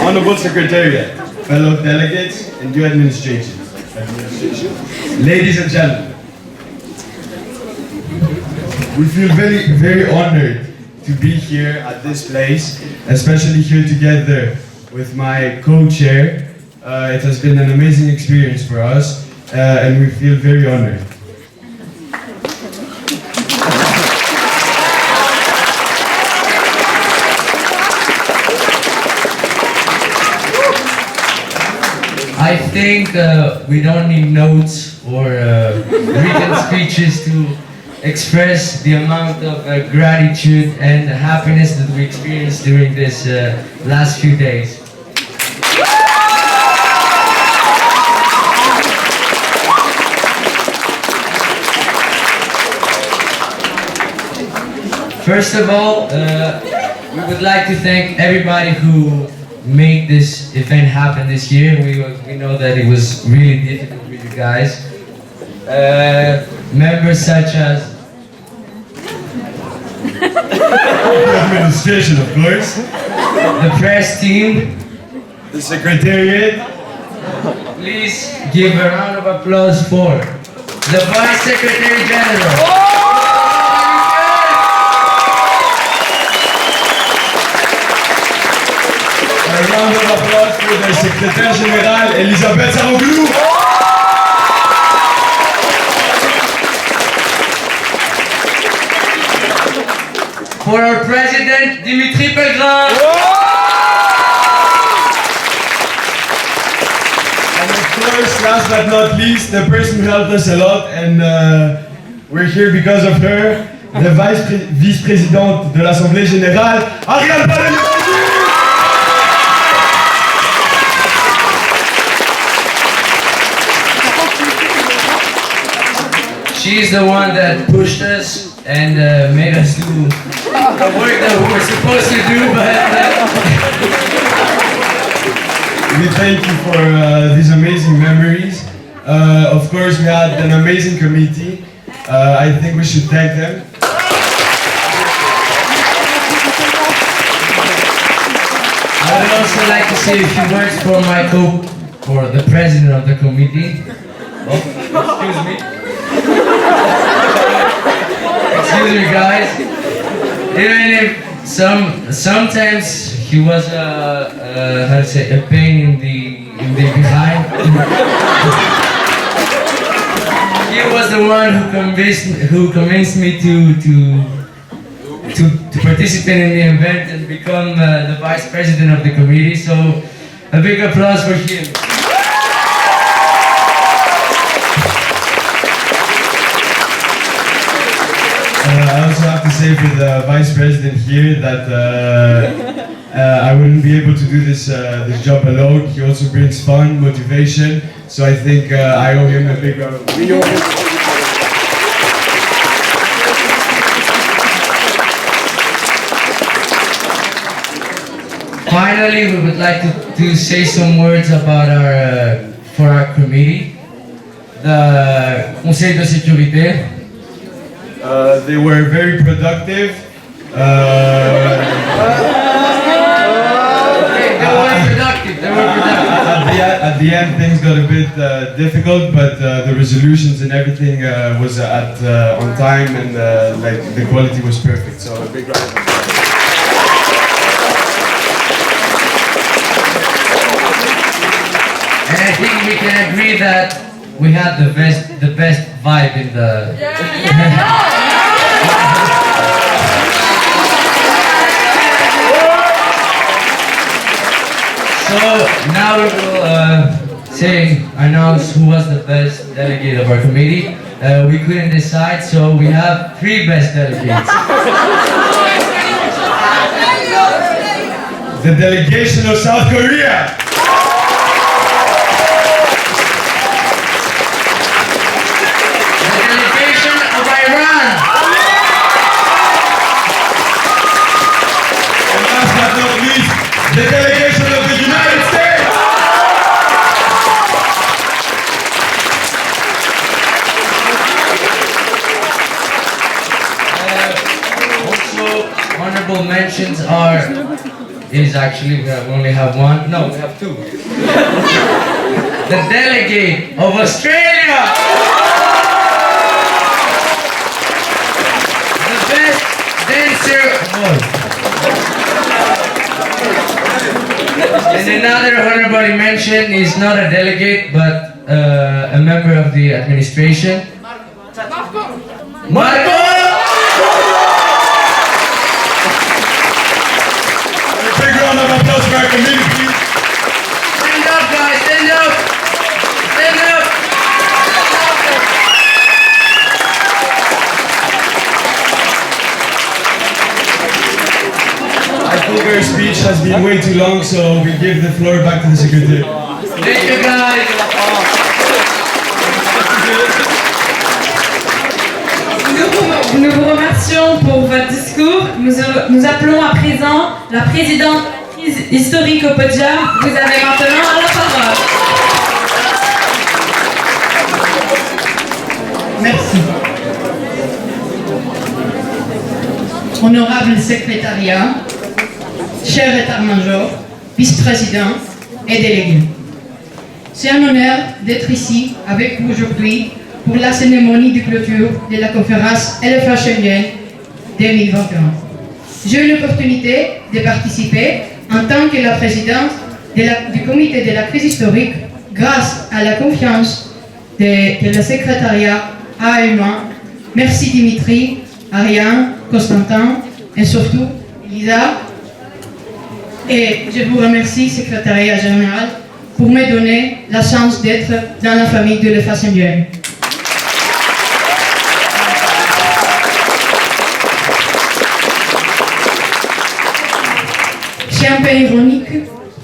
Honorable Secretariat, fellow delegates, and new administration. Ladies and gentlemen, we feel very honored to be here at this place, especially here together with my co-chair. It has been an amazing experience for us, and we feel very honored. I think we don't need notes or written speeches to express the amount of gratitude and happiness that we experienced during this last few days. First of all, we would like to thank everybody who made this event happen this year. We know that it was really difficult with you guys. Members such as The administration, of course. The press team. The secretariat. Please give a round of applause for the Vice Secretary General. Un round of applause pour le secrétaire général Elisabeth Saroglou. For our President, Dimitri Pellegrin. And of course, last but not least, the person who helped us a lot, and we're here because of her, the vice-présidente de l'Assemblée Générale, Ariane Palais. She's the one that pushed us and made us do the work that we were supposed to do, We thank you for these amazing memories. Of course, we had an amazing committee. I think we should thank them. I would also like to say a few words for the president of the committee. Oh, excuse me. Excuse me, guys. Even if sometimes he was how to say, a pain in the behind. He was the one who convinced me to participate in the event and become the vice president of the committee. So a big applause for him. I also have to say for the vice president here that I wouldn't be able to do this job alone. He also brings fun, motivation. So I think I owe him a big round of applause. Finally, we would like to say some words about for our committee, the Conseil de Sécurité. They were very productive. They were productive. At the end, things got a bit difficult, but the resolutions and everything was on time, and like the quality was perfect. So a big round of applause. And I think we can agree that we had the best vibe in the. So now we will announce who was the best delegate of our committee. We couldn't decide, so we have 3 best delegates. The delegation of South Korea. The delegation of the United States! honorable mentions is actually, we only have one. No, we have two. The delegate of Australia. The best dancer. And another honorable mention is not a delegate, but a member of the administration. Marco! A big round of applause for our committee, please. Stand up, guys, stand up! Stand up! I think our speech has been way too long, so we give the floor back to the secretary. Thank you, guys! Nous vous remercions pour votre discours. Nous appelons à présent la présidente historique au podium. Vous avez maintenant la parole. Merci. Honorable secrétariat, cher état-major, vice-président et délégués. C'est un honneur d'être ici avec vous aujourd'hui pour la cérémonie de clôture de la conférence LFA Schengen 2021. J'ai eu l'opportunité de participer en tant que la présidente du comité de la crise historique grâce à la confiance de la secrétariat AEMA. Merci Dimitri, Ariane, Constantin et surtout Elisa. Et je vous remercie, secrétariat général, pour me donner la chance d'être dans la famille de l'EFA Schengen. C'est un peu ironique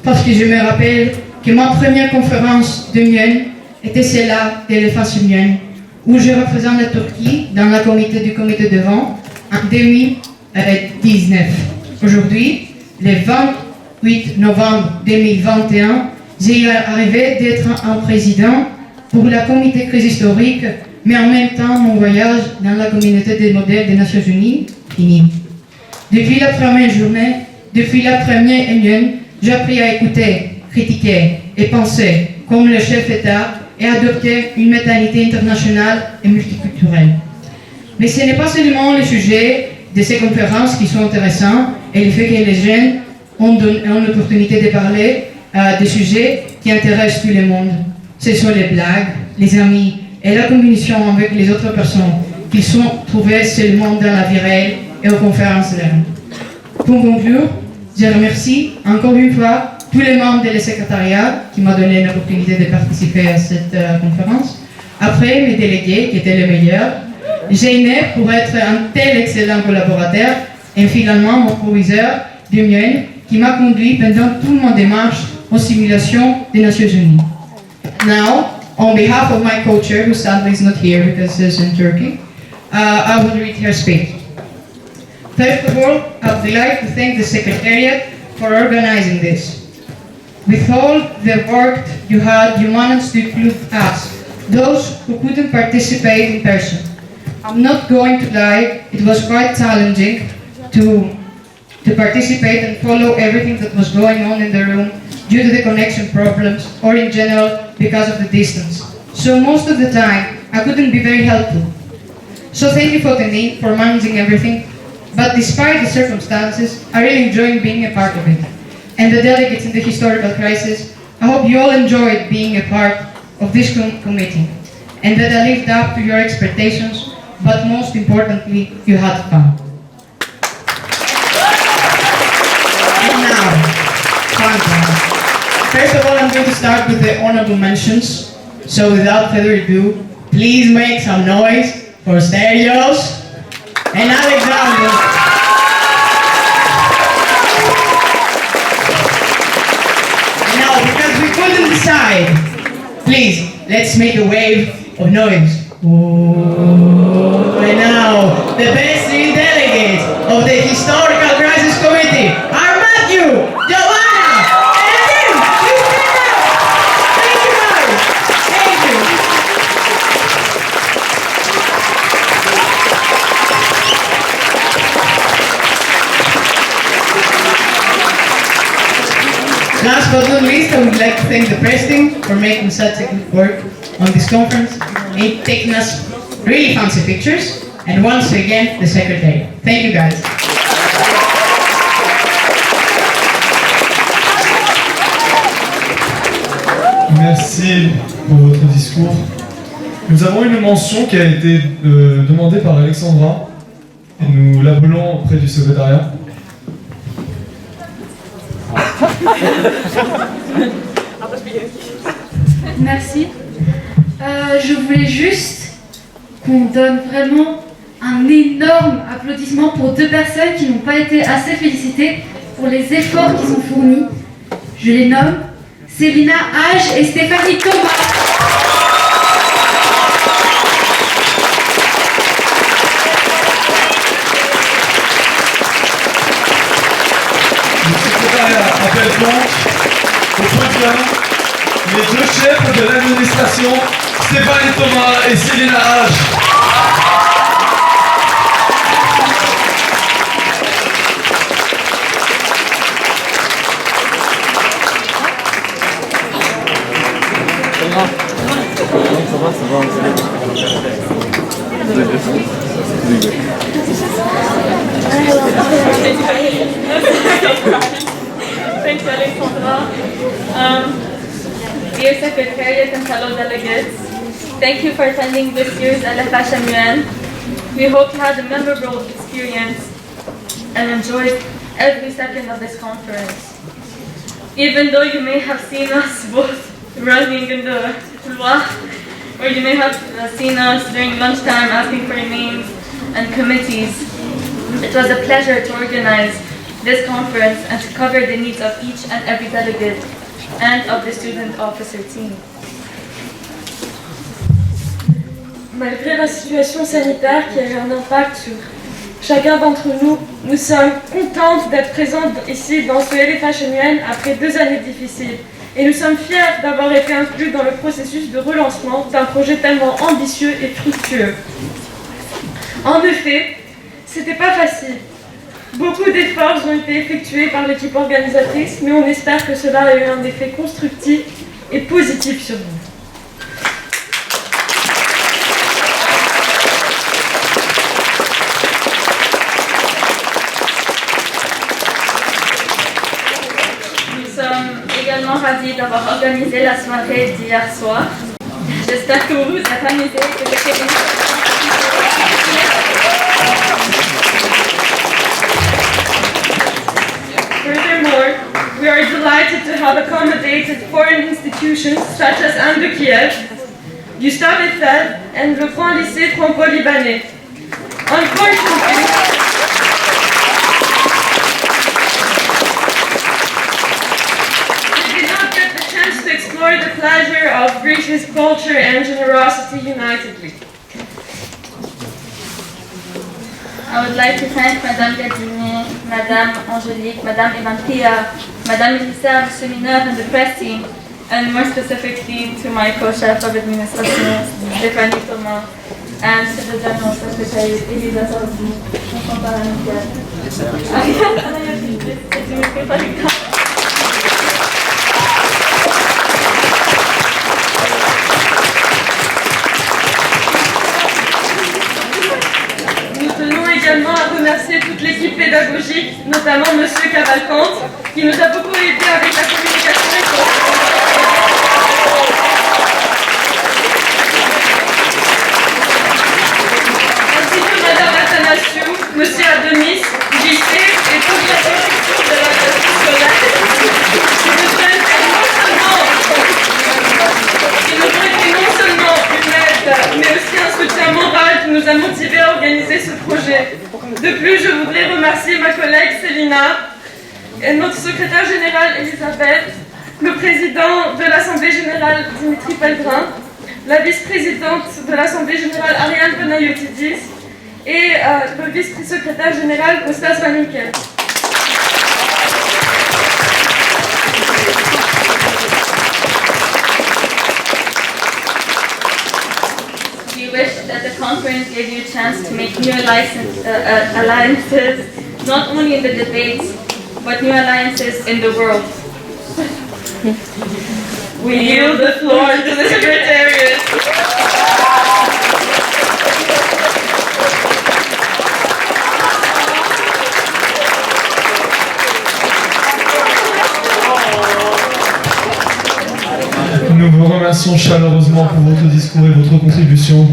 parce que je me rappelle que ma première conférence de Mienne était celle-là de l'EFA Schengen, où je représente la Turquie dans le comité du comité de vent en 2019. Aujourd'hui, le 28 novembre 2021, j'ai arrivé d'être un président pour la comité crise historique, mais en même temps mon voyage dans la communauté des modèles des Nations Unies fini. Depuis la première journée, depuis la première réunion, j'ai appris à écouter, critiquer et penser comme le chef d'État et adopter une mentalité internationale et multiculturelle. Mais ce n'est pas seulement le sujet de ces conférences qui sont intéressants et le fait que les jeunes ont l'opportunité de parler des sujets qui intéressent tout le monde. Ce sont les blagues, les amis et la communication avec les autres personnes qui sont trouvées seulement dans la vie réelle et aux conférences. Pour conclure, je remercie encore une fois tous les membres du secrétariat qui m'ont donné l'opportunité de participer à cette conférence. Après, mes délégués qui étaient les meilleurs, j'ai aimé pour être un tel excellent collaborateur et finalement mon proviseur du Mienne qui m'a conduit pendant toute mon démarche aux simulations des Nations Unies. Now, on behalf of my co-chair, who sadly is not here because he's in Turkey, I will read her speech. First of all, I would like to thank the Secretariat for organizing this. With all the work you had, you managed to include us, those who couldn't participate in person. I'm not going to lie, it was quite challenging to participate and follow everything that was going on in the room due to the connection problems or in general because of the distance. So most of the time, I couldn't be very helpful. So thank you for managing everything. But despite the circumstances, I really enjoyed being a part of it. And the delegates in the historical crisis, I hope you all enjoyed being a part of this committee. And that I lived up to your expectations, but most importantly, you had fun. And now, fun time. First of all, I'm going to start with the honorable mentions. So without further ado, please make some noise for Stereos and Alexander. And now, because we couldn't decide, please, let's make a wave of noise. Ooh. And now, the best three delegates of the Historical Crisis Committee are Matthew, Giovanna, and Tim. Please stand up. Thank you, guys. Thank you. Last but not least, I would like to thank the press team for making such a good work on this conference and taking us really fancy pictures. And once again, the secretary. Thank you guys. Merci pour votre discours. Nous avons une mention qui a été demandée par Alexandra et nous l'appelons auprès du secrétariat. Merci. Je voulais juste qu'on donne vraiment un énorme applaudissement pour deux personnes qui n'ont pas été assez félicitées pour les efforts qu'ils ont fournis. Je les nomme Célina Hage et Stéphanie Thomas. Le secrétariat appelle donc au podium les deux chefs de l'administration, Stéphanie Thomas et Célina Hage. Thanks, Alexandra. Dear Secretariat and fellow delegates, thank you for attending this year's LFHMUN. We hope you had a memorable experience and enjoyed every second of this conference. Even though you may have seen us both running in the couloir, or you may have seen us during lunchtime asking for names and committees, it was a pleasure to organize this conference and to cover the needs of each and every delegate and of the student officer team. Malgré la situation sanitaire qui a eu un impact sur chacun d'entre nous, nous sommes contentes d'être présentes ici dans ce LFHMUN après 2 années difficiles. Et nous sommes fiers d'avoir été inclus dans le processus de relancement d'un projet tellement ambitieux et fructueux. En effet, c'était pas facile. Beaucoup d'efforts ont été effectués par l'équipe organisatrice, mais on espère que cela a eu un effet constructif et positif sur nous. Nous sommes également ravis d'avoir organisé la soirée d'hier soir. J'espère que vous vous êtes amusés et que c'était une... Furthermore, we are delighted to have accommodated foreign institutions such as Ambe Kiev, Gustave Eiffel, and le Grand Lycée Franco-Libanais. Unfortunately, we did not get the chance to explore the pleasure of Greece's culture and generosity unitedly. I would like to thank Madame Gadini, Madame Angelique, Madame Evantia, Madame Elisa, Monsieur Mineur, and the press team, and more specifically to my co-chef of administration, Stéphanie Thomas, and to the General Secretary, Elisa Sardi, également à remercier toute l'équipe pédagogique, notamment Monsieur Cavalcante, qui nous a beaucoup aidé avec la communication. Ainsi que Madame Athanasiou, Monsieur Adonis, JC et toute la direction de la classe scolaire, qui nous ont été non seulement une aide, mais aussi un soutien moral qui nous a motivés à organiser ce projet. De plus, je voudrais remercier ma collègue Célina, et notre secrétaire générale Elisabeth, le président de l'Assemblée générale Dimitri Pellegrin, la vice-présidente de l'Assemblée générale Ariane Benayoutidis et le vice-secrétaire général Kostas Vaninkel. We wish that the conference gave you a chance to make new alliances, not only in the debates, but new alliances in the world. We yield the floor to the Secretariat. Nous vous remercions chaleureusement pour votre discours et votre contribution.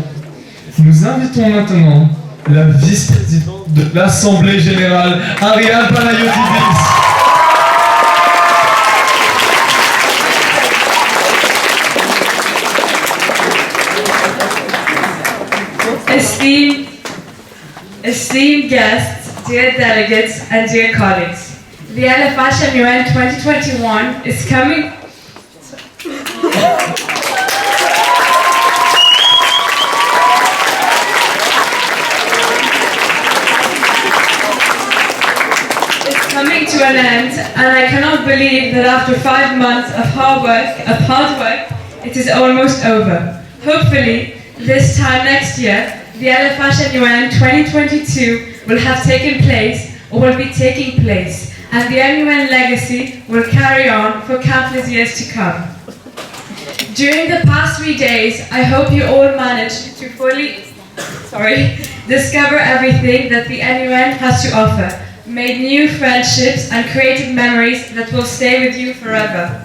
Nous invitons maintenant la vice-présidente de l'Assemblée Générale, Ariane Panayotidis. Esteemed guests, dear delegates, and dear colleagues, the LFHMUN 2021 is coming. Coming to an end, and I cannot believe that after 5 months of hard work, it is almost over. Hopefully, this time next year, the LFHMUN 2022 will have taken place, or will be taking place, and the MUN legacy will carry on for countless years to come. During the past 3 days, I hope you all managed to fully discover everything that the MUN has to offer, made new friendships and created memories that will stay with you forever.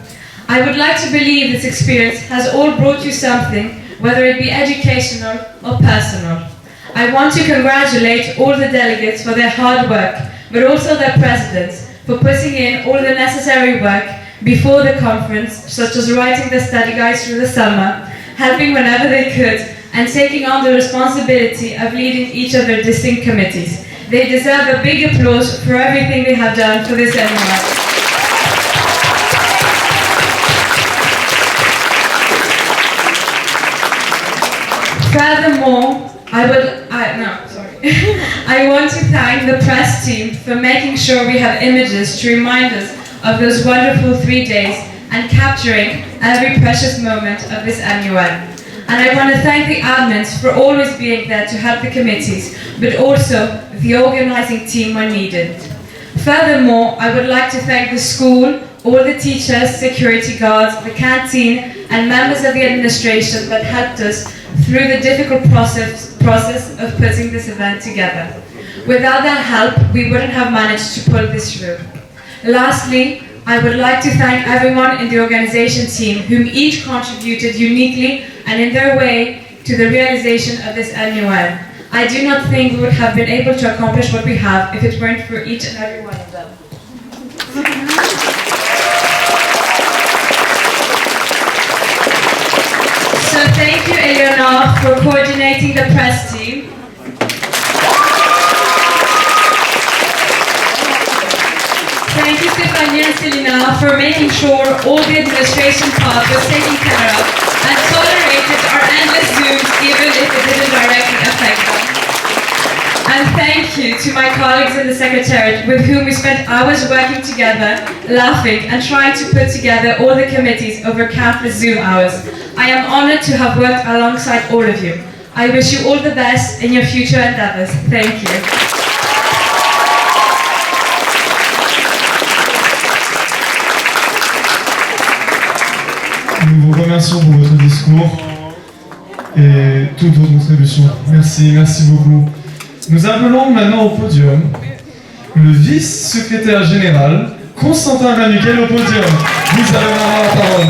I would like to believe this experience has all brought you something, whether it be educational or personal. I want to congratulate all the delegates for their hard work, but also their presidents for putting in all the necessary work before the conference, such as writing the study guides through the summer, helping whenever they could, and taking on the responsibility of leading each of their distinct committees. They deserve a big applause for everything they have done for this MUN. Furthermore, I want to thank the press team for making sure we have images to remind us of those wonderful 3 days and capturing every precious moment of this MUN. And I want to thank the admins for always being there to help the committees, but also the organizing team when needed. Furthermore, I would like to thank the school, all the teachers, security guards, the canteen, and members of the administration that helped us through the difficult process of putting this event together. Without their help, we wouldn't have managed to pull this through. Lastly, I would like to thank everyone in the organization team whom each contributed uniquely and in their way to the realization of this MUN. I do not think we would have been able to accomplish what we have if it weren't for each and every one of them. So thank you, Eleonore, for coordinating the press team. Thank you, Stephanie and Selina, for making sure all the administration part was taken care of and tolerated our endless Zooms even if it didn't directly affect them. And thank you to my colleagues in the Secretariat with whom we spent hours working together, laughing and trying to put together all the committees over countless Zoom hours. I am honored to have worked alongside all of you. I wish you all the best in your future endeavors. Thank you. Nous vous remercions pour votre discours et toutes vos contributions. Merci, merci beaucoup. Nous appelons maintenant au podium le vice-secrétaire général, Constantin Ranuquel, au podium. Vous avez maintenant la parole.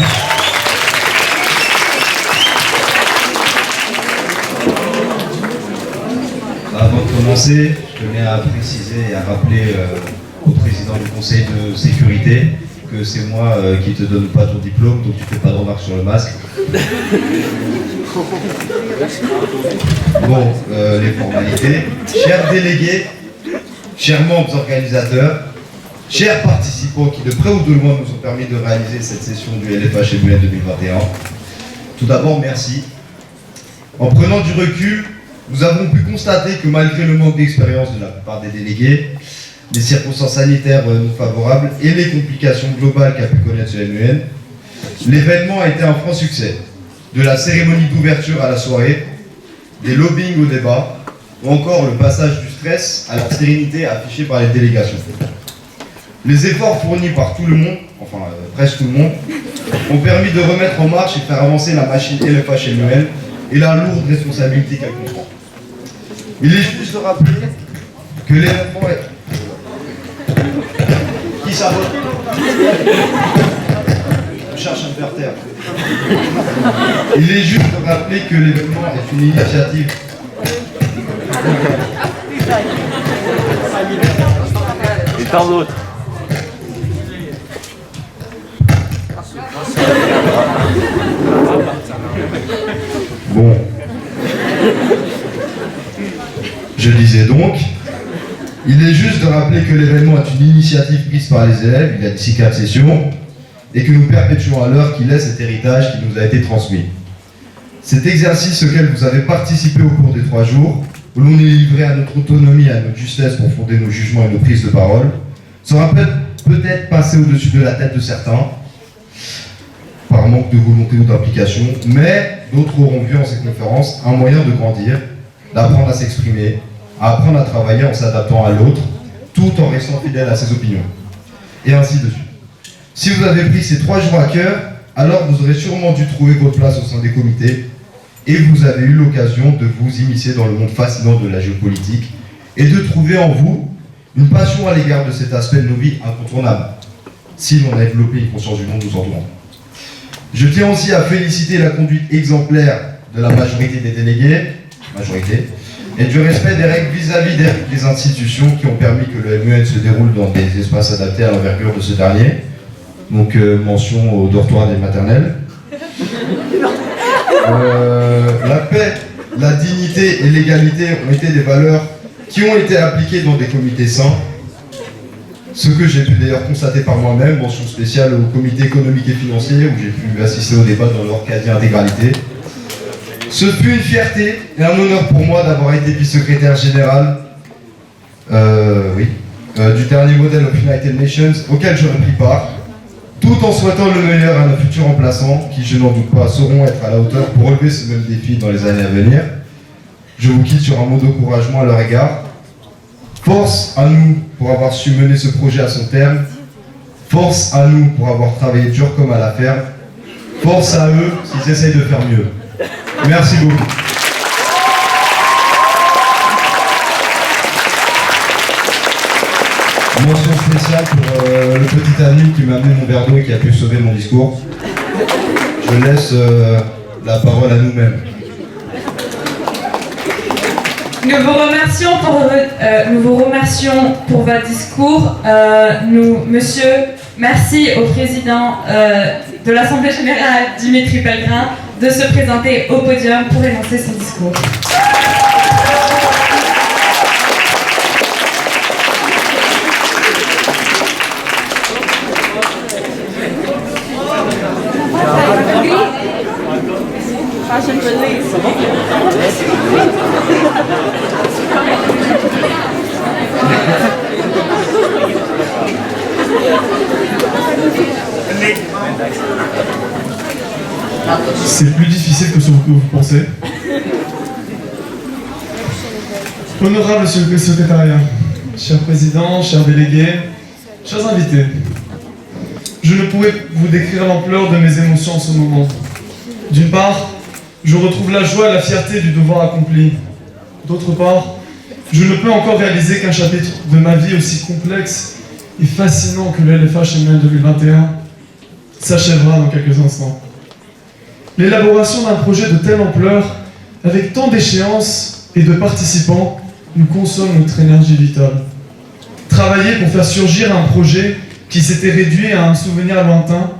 Avant de commencer, je tenais à préciser et à rappeler au président du Conseil de sécurité que c'est moi qui te donne pas ton diplôme, donc tu fais pas de remarques sur le masque. Bon, les formalités. Chers délégués, chers membres organisateurs, chers participants qui de près ou de loin nous ont permis de réaliser cette session du LFHMUN 2021, tout d'abord merci. En prenant du recul, nous avons pu constater que malgré le manque d'expérience de la plupart des délégués, les circonstances sanitaires non favorables et les complications globales qu'a pu connaître ce MUN, l'événement a été un franc succès. De la cérémonie d'ouverture à la soirée, des lobbying au débat, ou encore le passage du stress à la sérénité affichée par les délégations. Les efforts fournis par tout le monde, enfin presque tout le monde, ont permis de remettre en marche et faire avancer la machine LFH-MUN et la lourde responsabilité qu'elle comprend. Il est juste de rappeler que l'événement est... Qui sabote? Je cherche un faire taire. Il est juste de rappeler que l'événement est une initiative. Et tant d'autres. Bon. Je disais donc, il est juste de rappeler que l'événement est une initiative prise par les élèves, il y a d'ici 4 sessions, et que nous perpétuons à l'heure qu'il est cet héritage qui nous a été transmis. Cet exercice auquel vous avez participé au cours des 3 jours, où l'on est livré à notre autonomie et à notre justesse pour fonder nos jugements et nos prises de parole, sera peut-être passé au-dessus de la tête de certains, par manque de volonté ou d'implication, mais d'autres auront vu en ces conférences un moyen de grandir, d'apprendre à s'exprimer, à apprendre à travailler en s'adaptant à l'autre, tout en restant fidèle à ses opinions. Et ainsi de suite. Si vous avez pris ces 3 jours à cœur, alors vous aurez sûrement dû trouver votre place au sein des comités, et vous avez eu l'occasion de vous immiscer dans le monde fascinant de la géopolitique, et de trouver en vous une passion à l'égard de cet aspect de nos vies incontournable, si l'on a développé une conscience du monde nous entourant. Je tiens aussi à féliciter la conduite exemplaire de la majorité des délégués, et du respect des règles vis-à-vis des institutions qui ont permis que le MUN se déroule dans des espaces adaptés à l'envergure de ce dernier. Donc mention au dortoir des maternelles. La paix, la dignité et l'égalité ont été des valeurs qui ont été appliquées dans des comités sains. Ce que j'ai pu d'ailleurs constater par moi-même, mention spéciale au comité économique et financier où j'ai pu assister au débat dans leur quasi-intégralité. Ce fut une fierté et un honneur pour moi d'avoir été vice-secrétaire général du dernier modèle of United Nations auquel j'aurais pris part, tout en souhaitant le meilleur à nos futurs remplaçants qui, je n'en doute pas, sauront être à la hauteur pour relever ce même défi dans les années à venir. Je vous quitte sur un mot d'encouragement à leur égard. Force à nous pour avoir su mener ce projet à son terme. Force à nous pour avoir travaillé dur comme à la ferme. Force à eux s'ils essayent de faire mieux. Merci beaucoup. Mention spéciale pour le petit ami qui m'a amené mon verre d'eau et qui a pu sauver mon discours. Je laisse la parole à nous-mêmes. Nous vous remercions pour votre discours. Monsieur, merci au président de l'Assemblée Générale, Dimitri Pellegrin, de se présenter au podium pour énoncer son discours. Fashion police. C'est plus difficile que ce que vous pensez. Honorable secrétariat, cher président, chers délégués, chers invités, je ne pourrais vous décrire l'ampleur de mes émotions en ce moment. D'une part, je retrouve la joie et la fierté du devoir accompli. D'autre part, je ne peux encore réaliser qu'un chapitre de ma vie aussi complexe et fascinant que le LFH-MUN 2021 s'achèvera dans quelques instants. L'élaboration d'un projet de telle ampleur, avec tant d'échéances et de participants, nous consomme notre énergie vitale. Travailler pour faire surgir un projet qui s'était réduit à un souvenir lointain,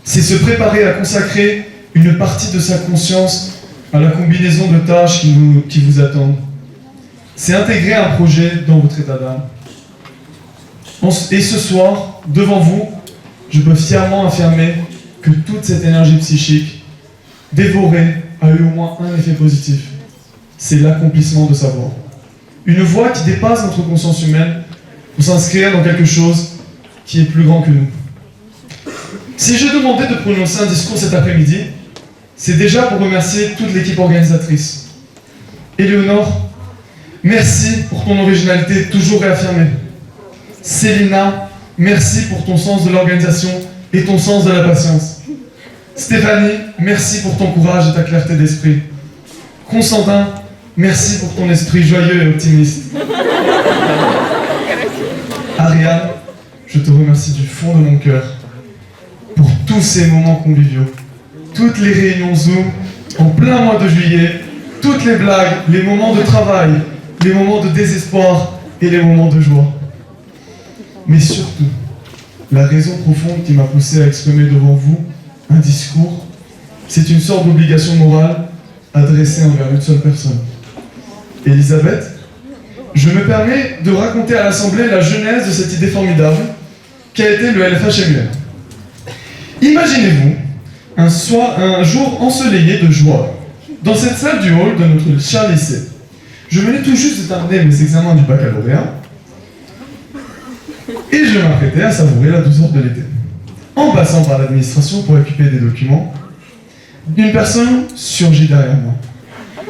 c'est se préparer à consacrer une partie de sa conscience à la combinaison de tâches qui vous attendent. C'est intégrer un projet dans votre état d'âme. Et ce soir, devant vous, je peux fièrement affirmer que toute cette énergie psychique dévorée a eu au moins un effet positif. C'est l'accomplissement de sa voix. Une voix qui dépasse notre conscience humaine pour s'inscrire dans quelque chose qui est plus grand que nous. Si je demandais de prononcer un discours cet après-midi, c'est déjà pour remercier toute l'équipe organisatrice. Éléonore, merci pour ton originalité toujours réaffirmée. Célina, merci pour ton sens de l'organisation et ton sens de la patience. Stéphanie, merci pour ton courage et ta clarté d'esprit. Constantin, merci pour ton esprit joyeux et optimiste. Ariane, je te remercie du fond de mon cœur pour tous ces moments conviviaux, toutes les réunions Zoom en plein mois de juillet, toutes les blagues, les moments de travail, les moments de désespoir et les moments de joie. Mais surtout, la raison profonde qui m'a poussé à exprimer devant vous un discours, c'est une sorte d'obligation morale adressée envers une seule personne. Elisabeth, je me permets de raconter à l'Assemblée la genèse de cette idée formidable qu'a été le LFHMUN. Imaginez-vous un jour ensoleillé de joie dans cette salle du hall de notre cher lycée. Je venais tout juste de terminer mes examens du baccalauréat et je m'apprêtais à savourer la douceur de l'été. En passant par l'administration pour récupérer des documents, une personne surgit derrière moi,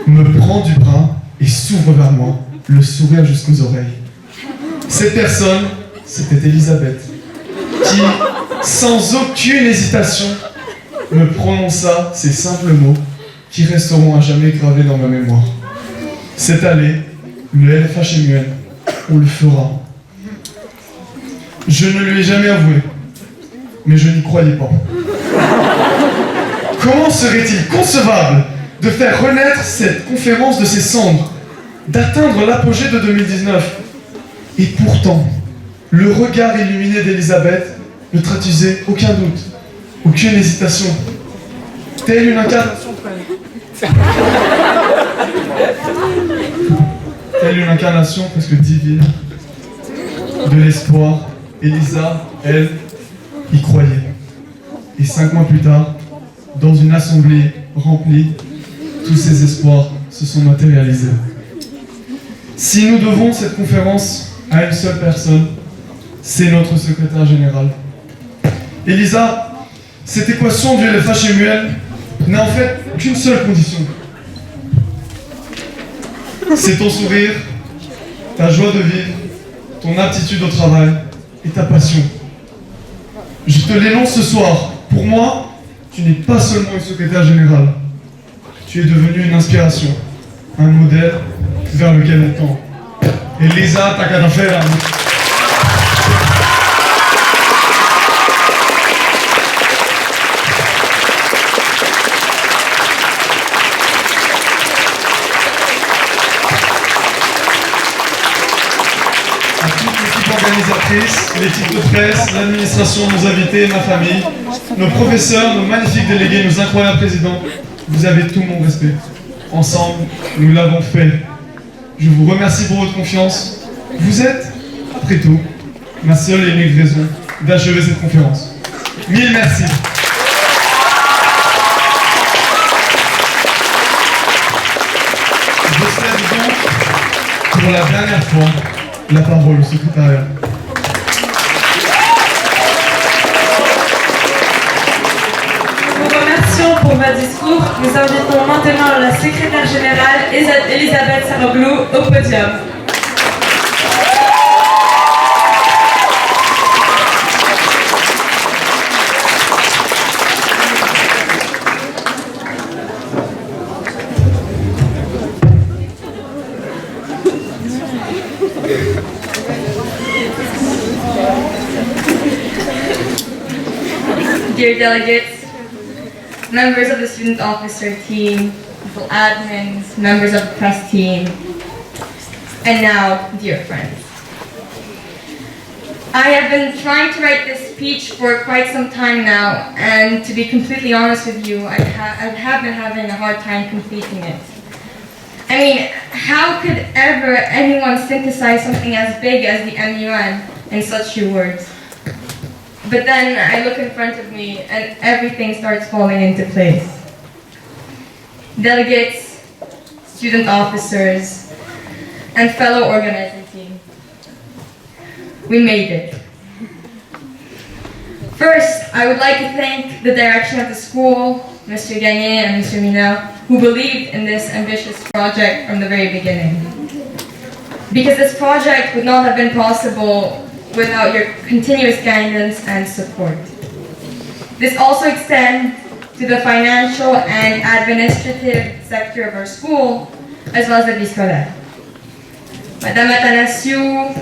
me prend du bras et s'ouvre vers moi, le sourire jusqu'aux oreilles. Cette personne, c'était Elisabeth, qui, sans aucune hésitation, me prononça ces simples mots qui resteront à jamais gravés dans ma mémoire. Cette année, le LFHMUN, on le fera. Je ne lui ai jamais avoué, mais je n'y croyais pas. Comment serait-il concevable de faire renaître cette conférence de ses cendres, d'atteindre l'apogée de 2019? Et pourtant, le regard illuminé d'Elisabeth ne traduisait aucun doute, aucune hésitation. Telle une incarnation Telle une incarnation presque divine de l'espoir, Elisa, elle, y croyait. Et 5 mois plus tard, dans une assemblée remplie, tous ces espoirs se sont matérialisés. Si nous devons cette conférence à une seule personne, c'est notre secrétaire général. Elisa, cette équation du LFHMUN n'a en fait qu'une seule condition. C'est ton sourire, ta joie de vivre, ton aptitude au travail et ta passion. Je te l'énonce ce soir. Pour moi, tu n'es pas seulement une secrétaire générale. Tu es devenue une inspiration, un modèle vers lequel on tend. Elisa, t'as qu'à faire. Organisatrices, l'équipe de presse, l'administration, nos invités, ma famille, nos professeurs, nos magnifiques délégués, nos incroyables présidents, vous avez tout mon respect. Ensemble, nous l'avons fait. Je vous remercie pour votre confiance. Vous êtes, après tout, ma seule et unique raison d'achever cette conférence. Mille merci. Je cède donc, pour la dernière fois, la parole au secrétariat. Nous remercions pour votre discours. Nous invitons maintenant la secrétaire générale Elisabeth Saroglou au podium. Dear delegates, members of the student officer team, full admins, members of the press team, and now, dear friends. I have been trying to write this speech for quite some time now, and to be completely honest with you, I have been having a hard time completing it. I mean, how could ever anyone synthesize something as big as the MUN in such few words? But then I look in front of me and everything starts falling into place. Delegates, student officers, and fellow organizing team. We made it. First, I would like to thank the direction of the school, Mr. Gagné and Mr. Minel, who believed in this ambitious project from the very beginning. Because this project would not have been possible without your continuous guidance and support. This also extends to the financial and administrative sector of our school, as well as the vie scolaire. Madame Athanasiou,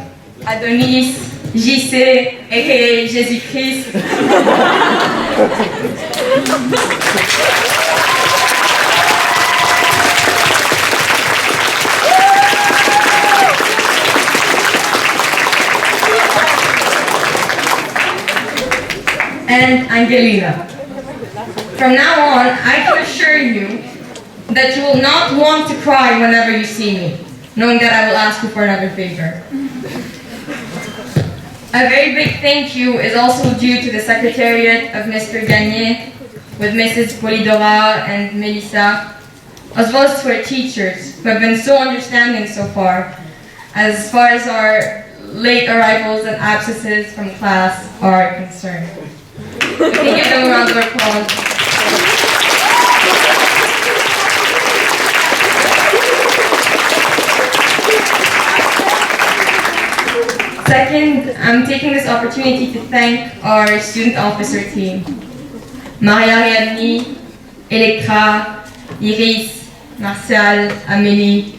Adonis, JC, aka Jésus-Christ. And Angelina. From now on, I can assure you that you will not want to cry whenever you see me, knowing that I will ask you for another favor. A very big thank you is also due to the Secretariat of Mr. Gagné, with Mrs. Polidora and Melissa, as well as to our teachers, who have been so understanding so far as our late arrivals and absences from class are concerned. We can give them a round of applause. Second, I'm taking this opportunity to thank our student officer team. Maria Riadni, Elektra, Iris, Martial, Amélie,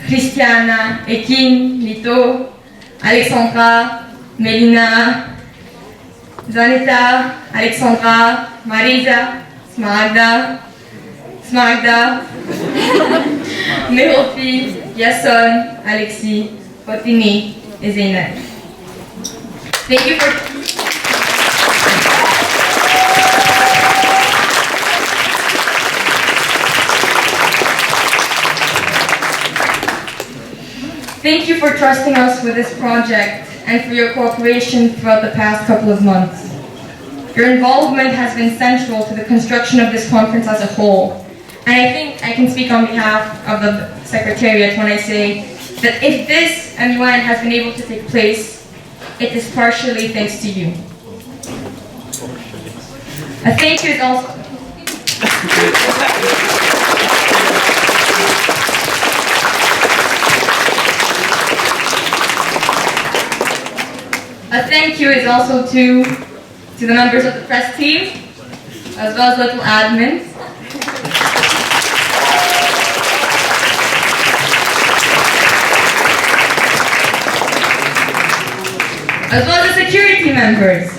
Christiana, Ekin, Lito, Alexandra, Melina, Zanita, Alexandra, Marisa, Smaragda, Merofi, Yasson, Alexis, Otini, and Zeynep. Thank you Thank you for trusting us with this project and for your cooperation throughout the past couple of months. Your involvement has been central to the construction of this conference as a whole, and I think I can speak on behalf of the Secretariat when I say that if this MUN has been able to take place, it is partially thanks to you. A thank you is also... A thank you is also to the members of the press team, as well as little admins. As well as the security members.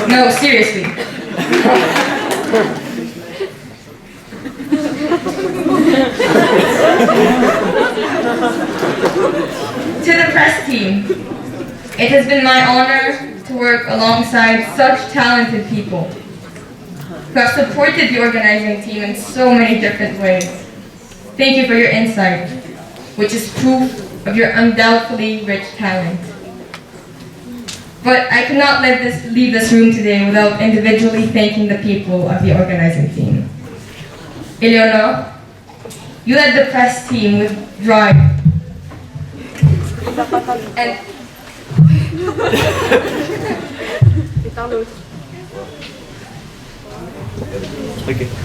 No, seriously. To the press team, it has been my honor to work alongside such talented people who have supported the organizing team in so many different ways. Thank you for your insight, which is proof of your undoubtedly rich talent. But I could not leave this room today without individually thanking the people of the organizing team. Eleonore, you led the press team with drive.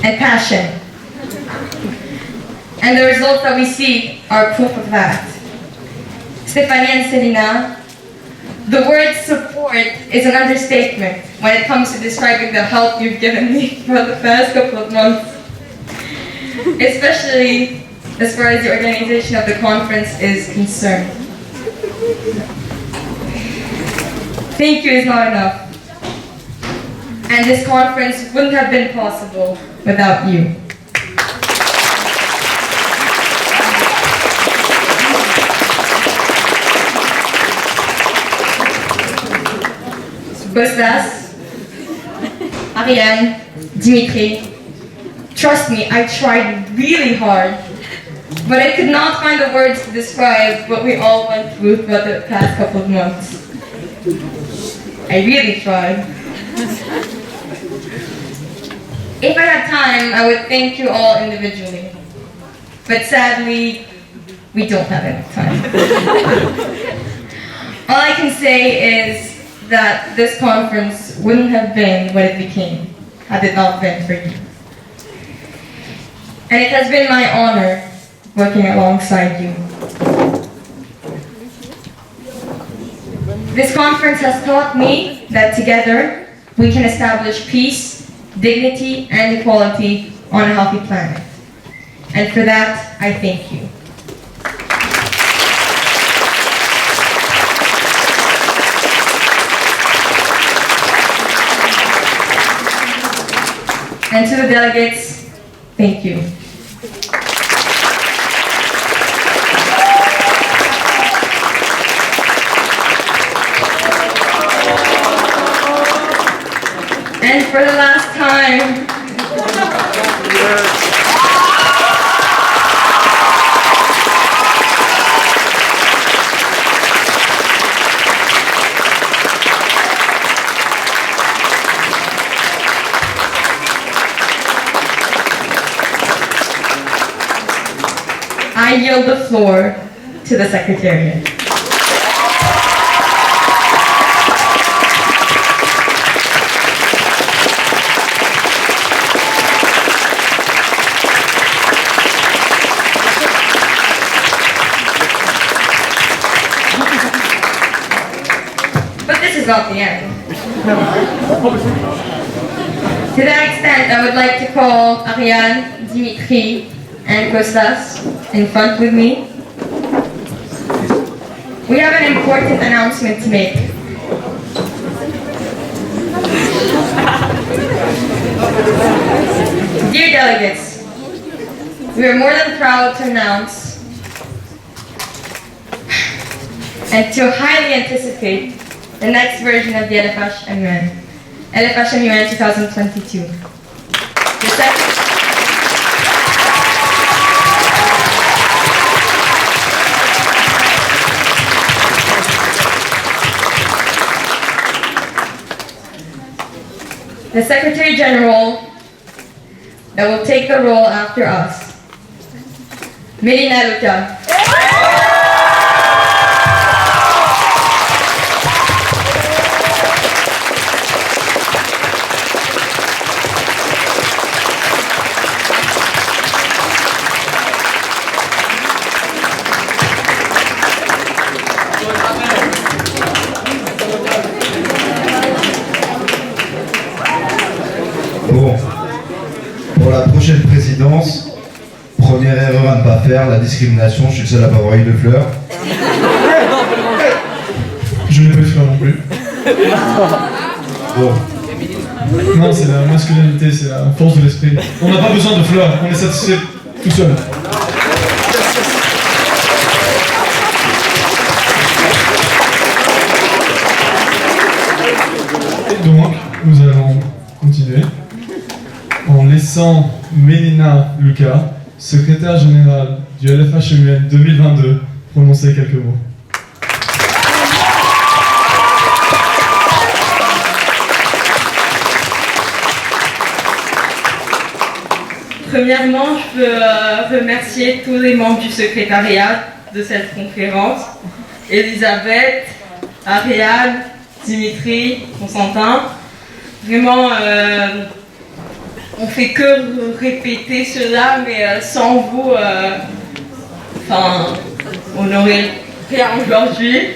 And passion. And the results that we see are proof of that. Stephanie and Selina, the word support is an understatement when it comes to describing the help you've given me for the past couple of months. Especially as far as the organization of the conference is concerned. Thank you is not enough. And this conference wouldn't have been possible without you. Kostas, Ariane, Dimitri, trust me, I tried really hard, but I could not find the words to describe what we all went through throughout the past couple of months. I really tried. If I had time, I would thank you all individually, but sadly, we don't have enough time. All I can say is that this conference wouldn't have been what it became had it not been for you. and it has been my honor working alongside you. This conference has taught me that together we can establish peace, dignity, and equality on a healthy planet. And for that, I thank you. And to the delegates, thank you. And for the last time, I yield the floor to the Secretariat. But this is not the end. To that extent, I would like to call Ariane, Dimitri, and Kostas in front with me. We have an important announcement to make. Dear delegates, we are more than proud to announce and to highly anticipate the next version of the LFH-MUN, LFH-MUN 2022. The Secretary General that will take the role after us, Melina Luka. Bon, pour la prochaine présidence, première erreur à ne pas faire, la discrimination, je suis le seul à pas avoir eu de fleurs. Je n'ai pas de fleurs non plus. Bon. Non, c'est la masculinité, c'est la force de l'esprit. On n'a pas besoin de fleurs, on est satisfait tout seul. Donc, nous allons continuer en laissant Melina Luka, secrétaire générale du LFH-MUN 2022, prononcer quelques mots. Premièrement, je veux remercier tous les membres du secrétariat de cette conférence. Elisabeth, Ariane, Dimitri, Constantin. Vraiment, on fait que répéter cela, mais sans vous, on n'aurait rien aujourd'hui.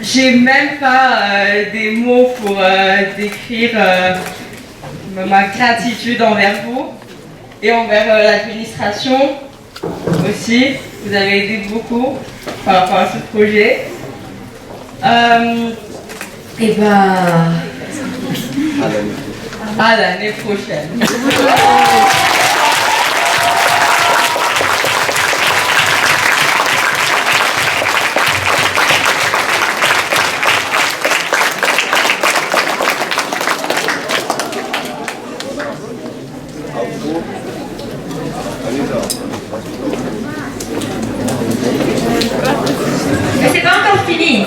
J'ai même pas des mots pour décrire ma gratitude envers vous et envers l'administration aussi. Vous avez aidé beaucoup par rapport à ce projet. Et à l'année prochaine. Mais c'est pas encore fini.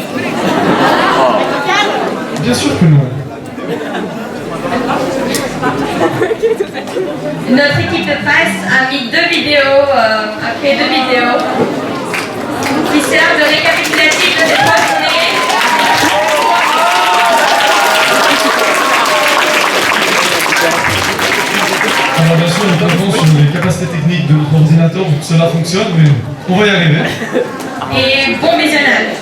Bien sûr que non. Notre équipe de presse a mis deux vidéos, a fait deux vidéos qui servent de récapitulatif de ces 3 journées. Alors bien sûr, nous comptons sur les capacités techniques de notre ordinateur pour que cela fonctionne, mais on va y arriver. Et bon visionnage.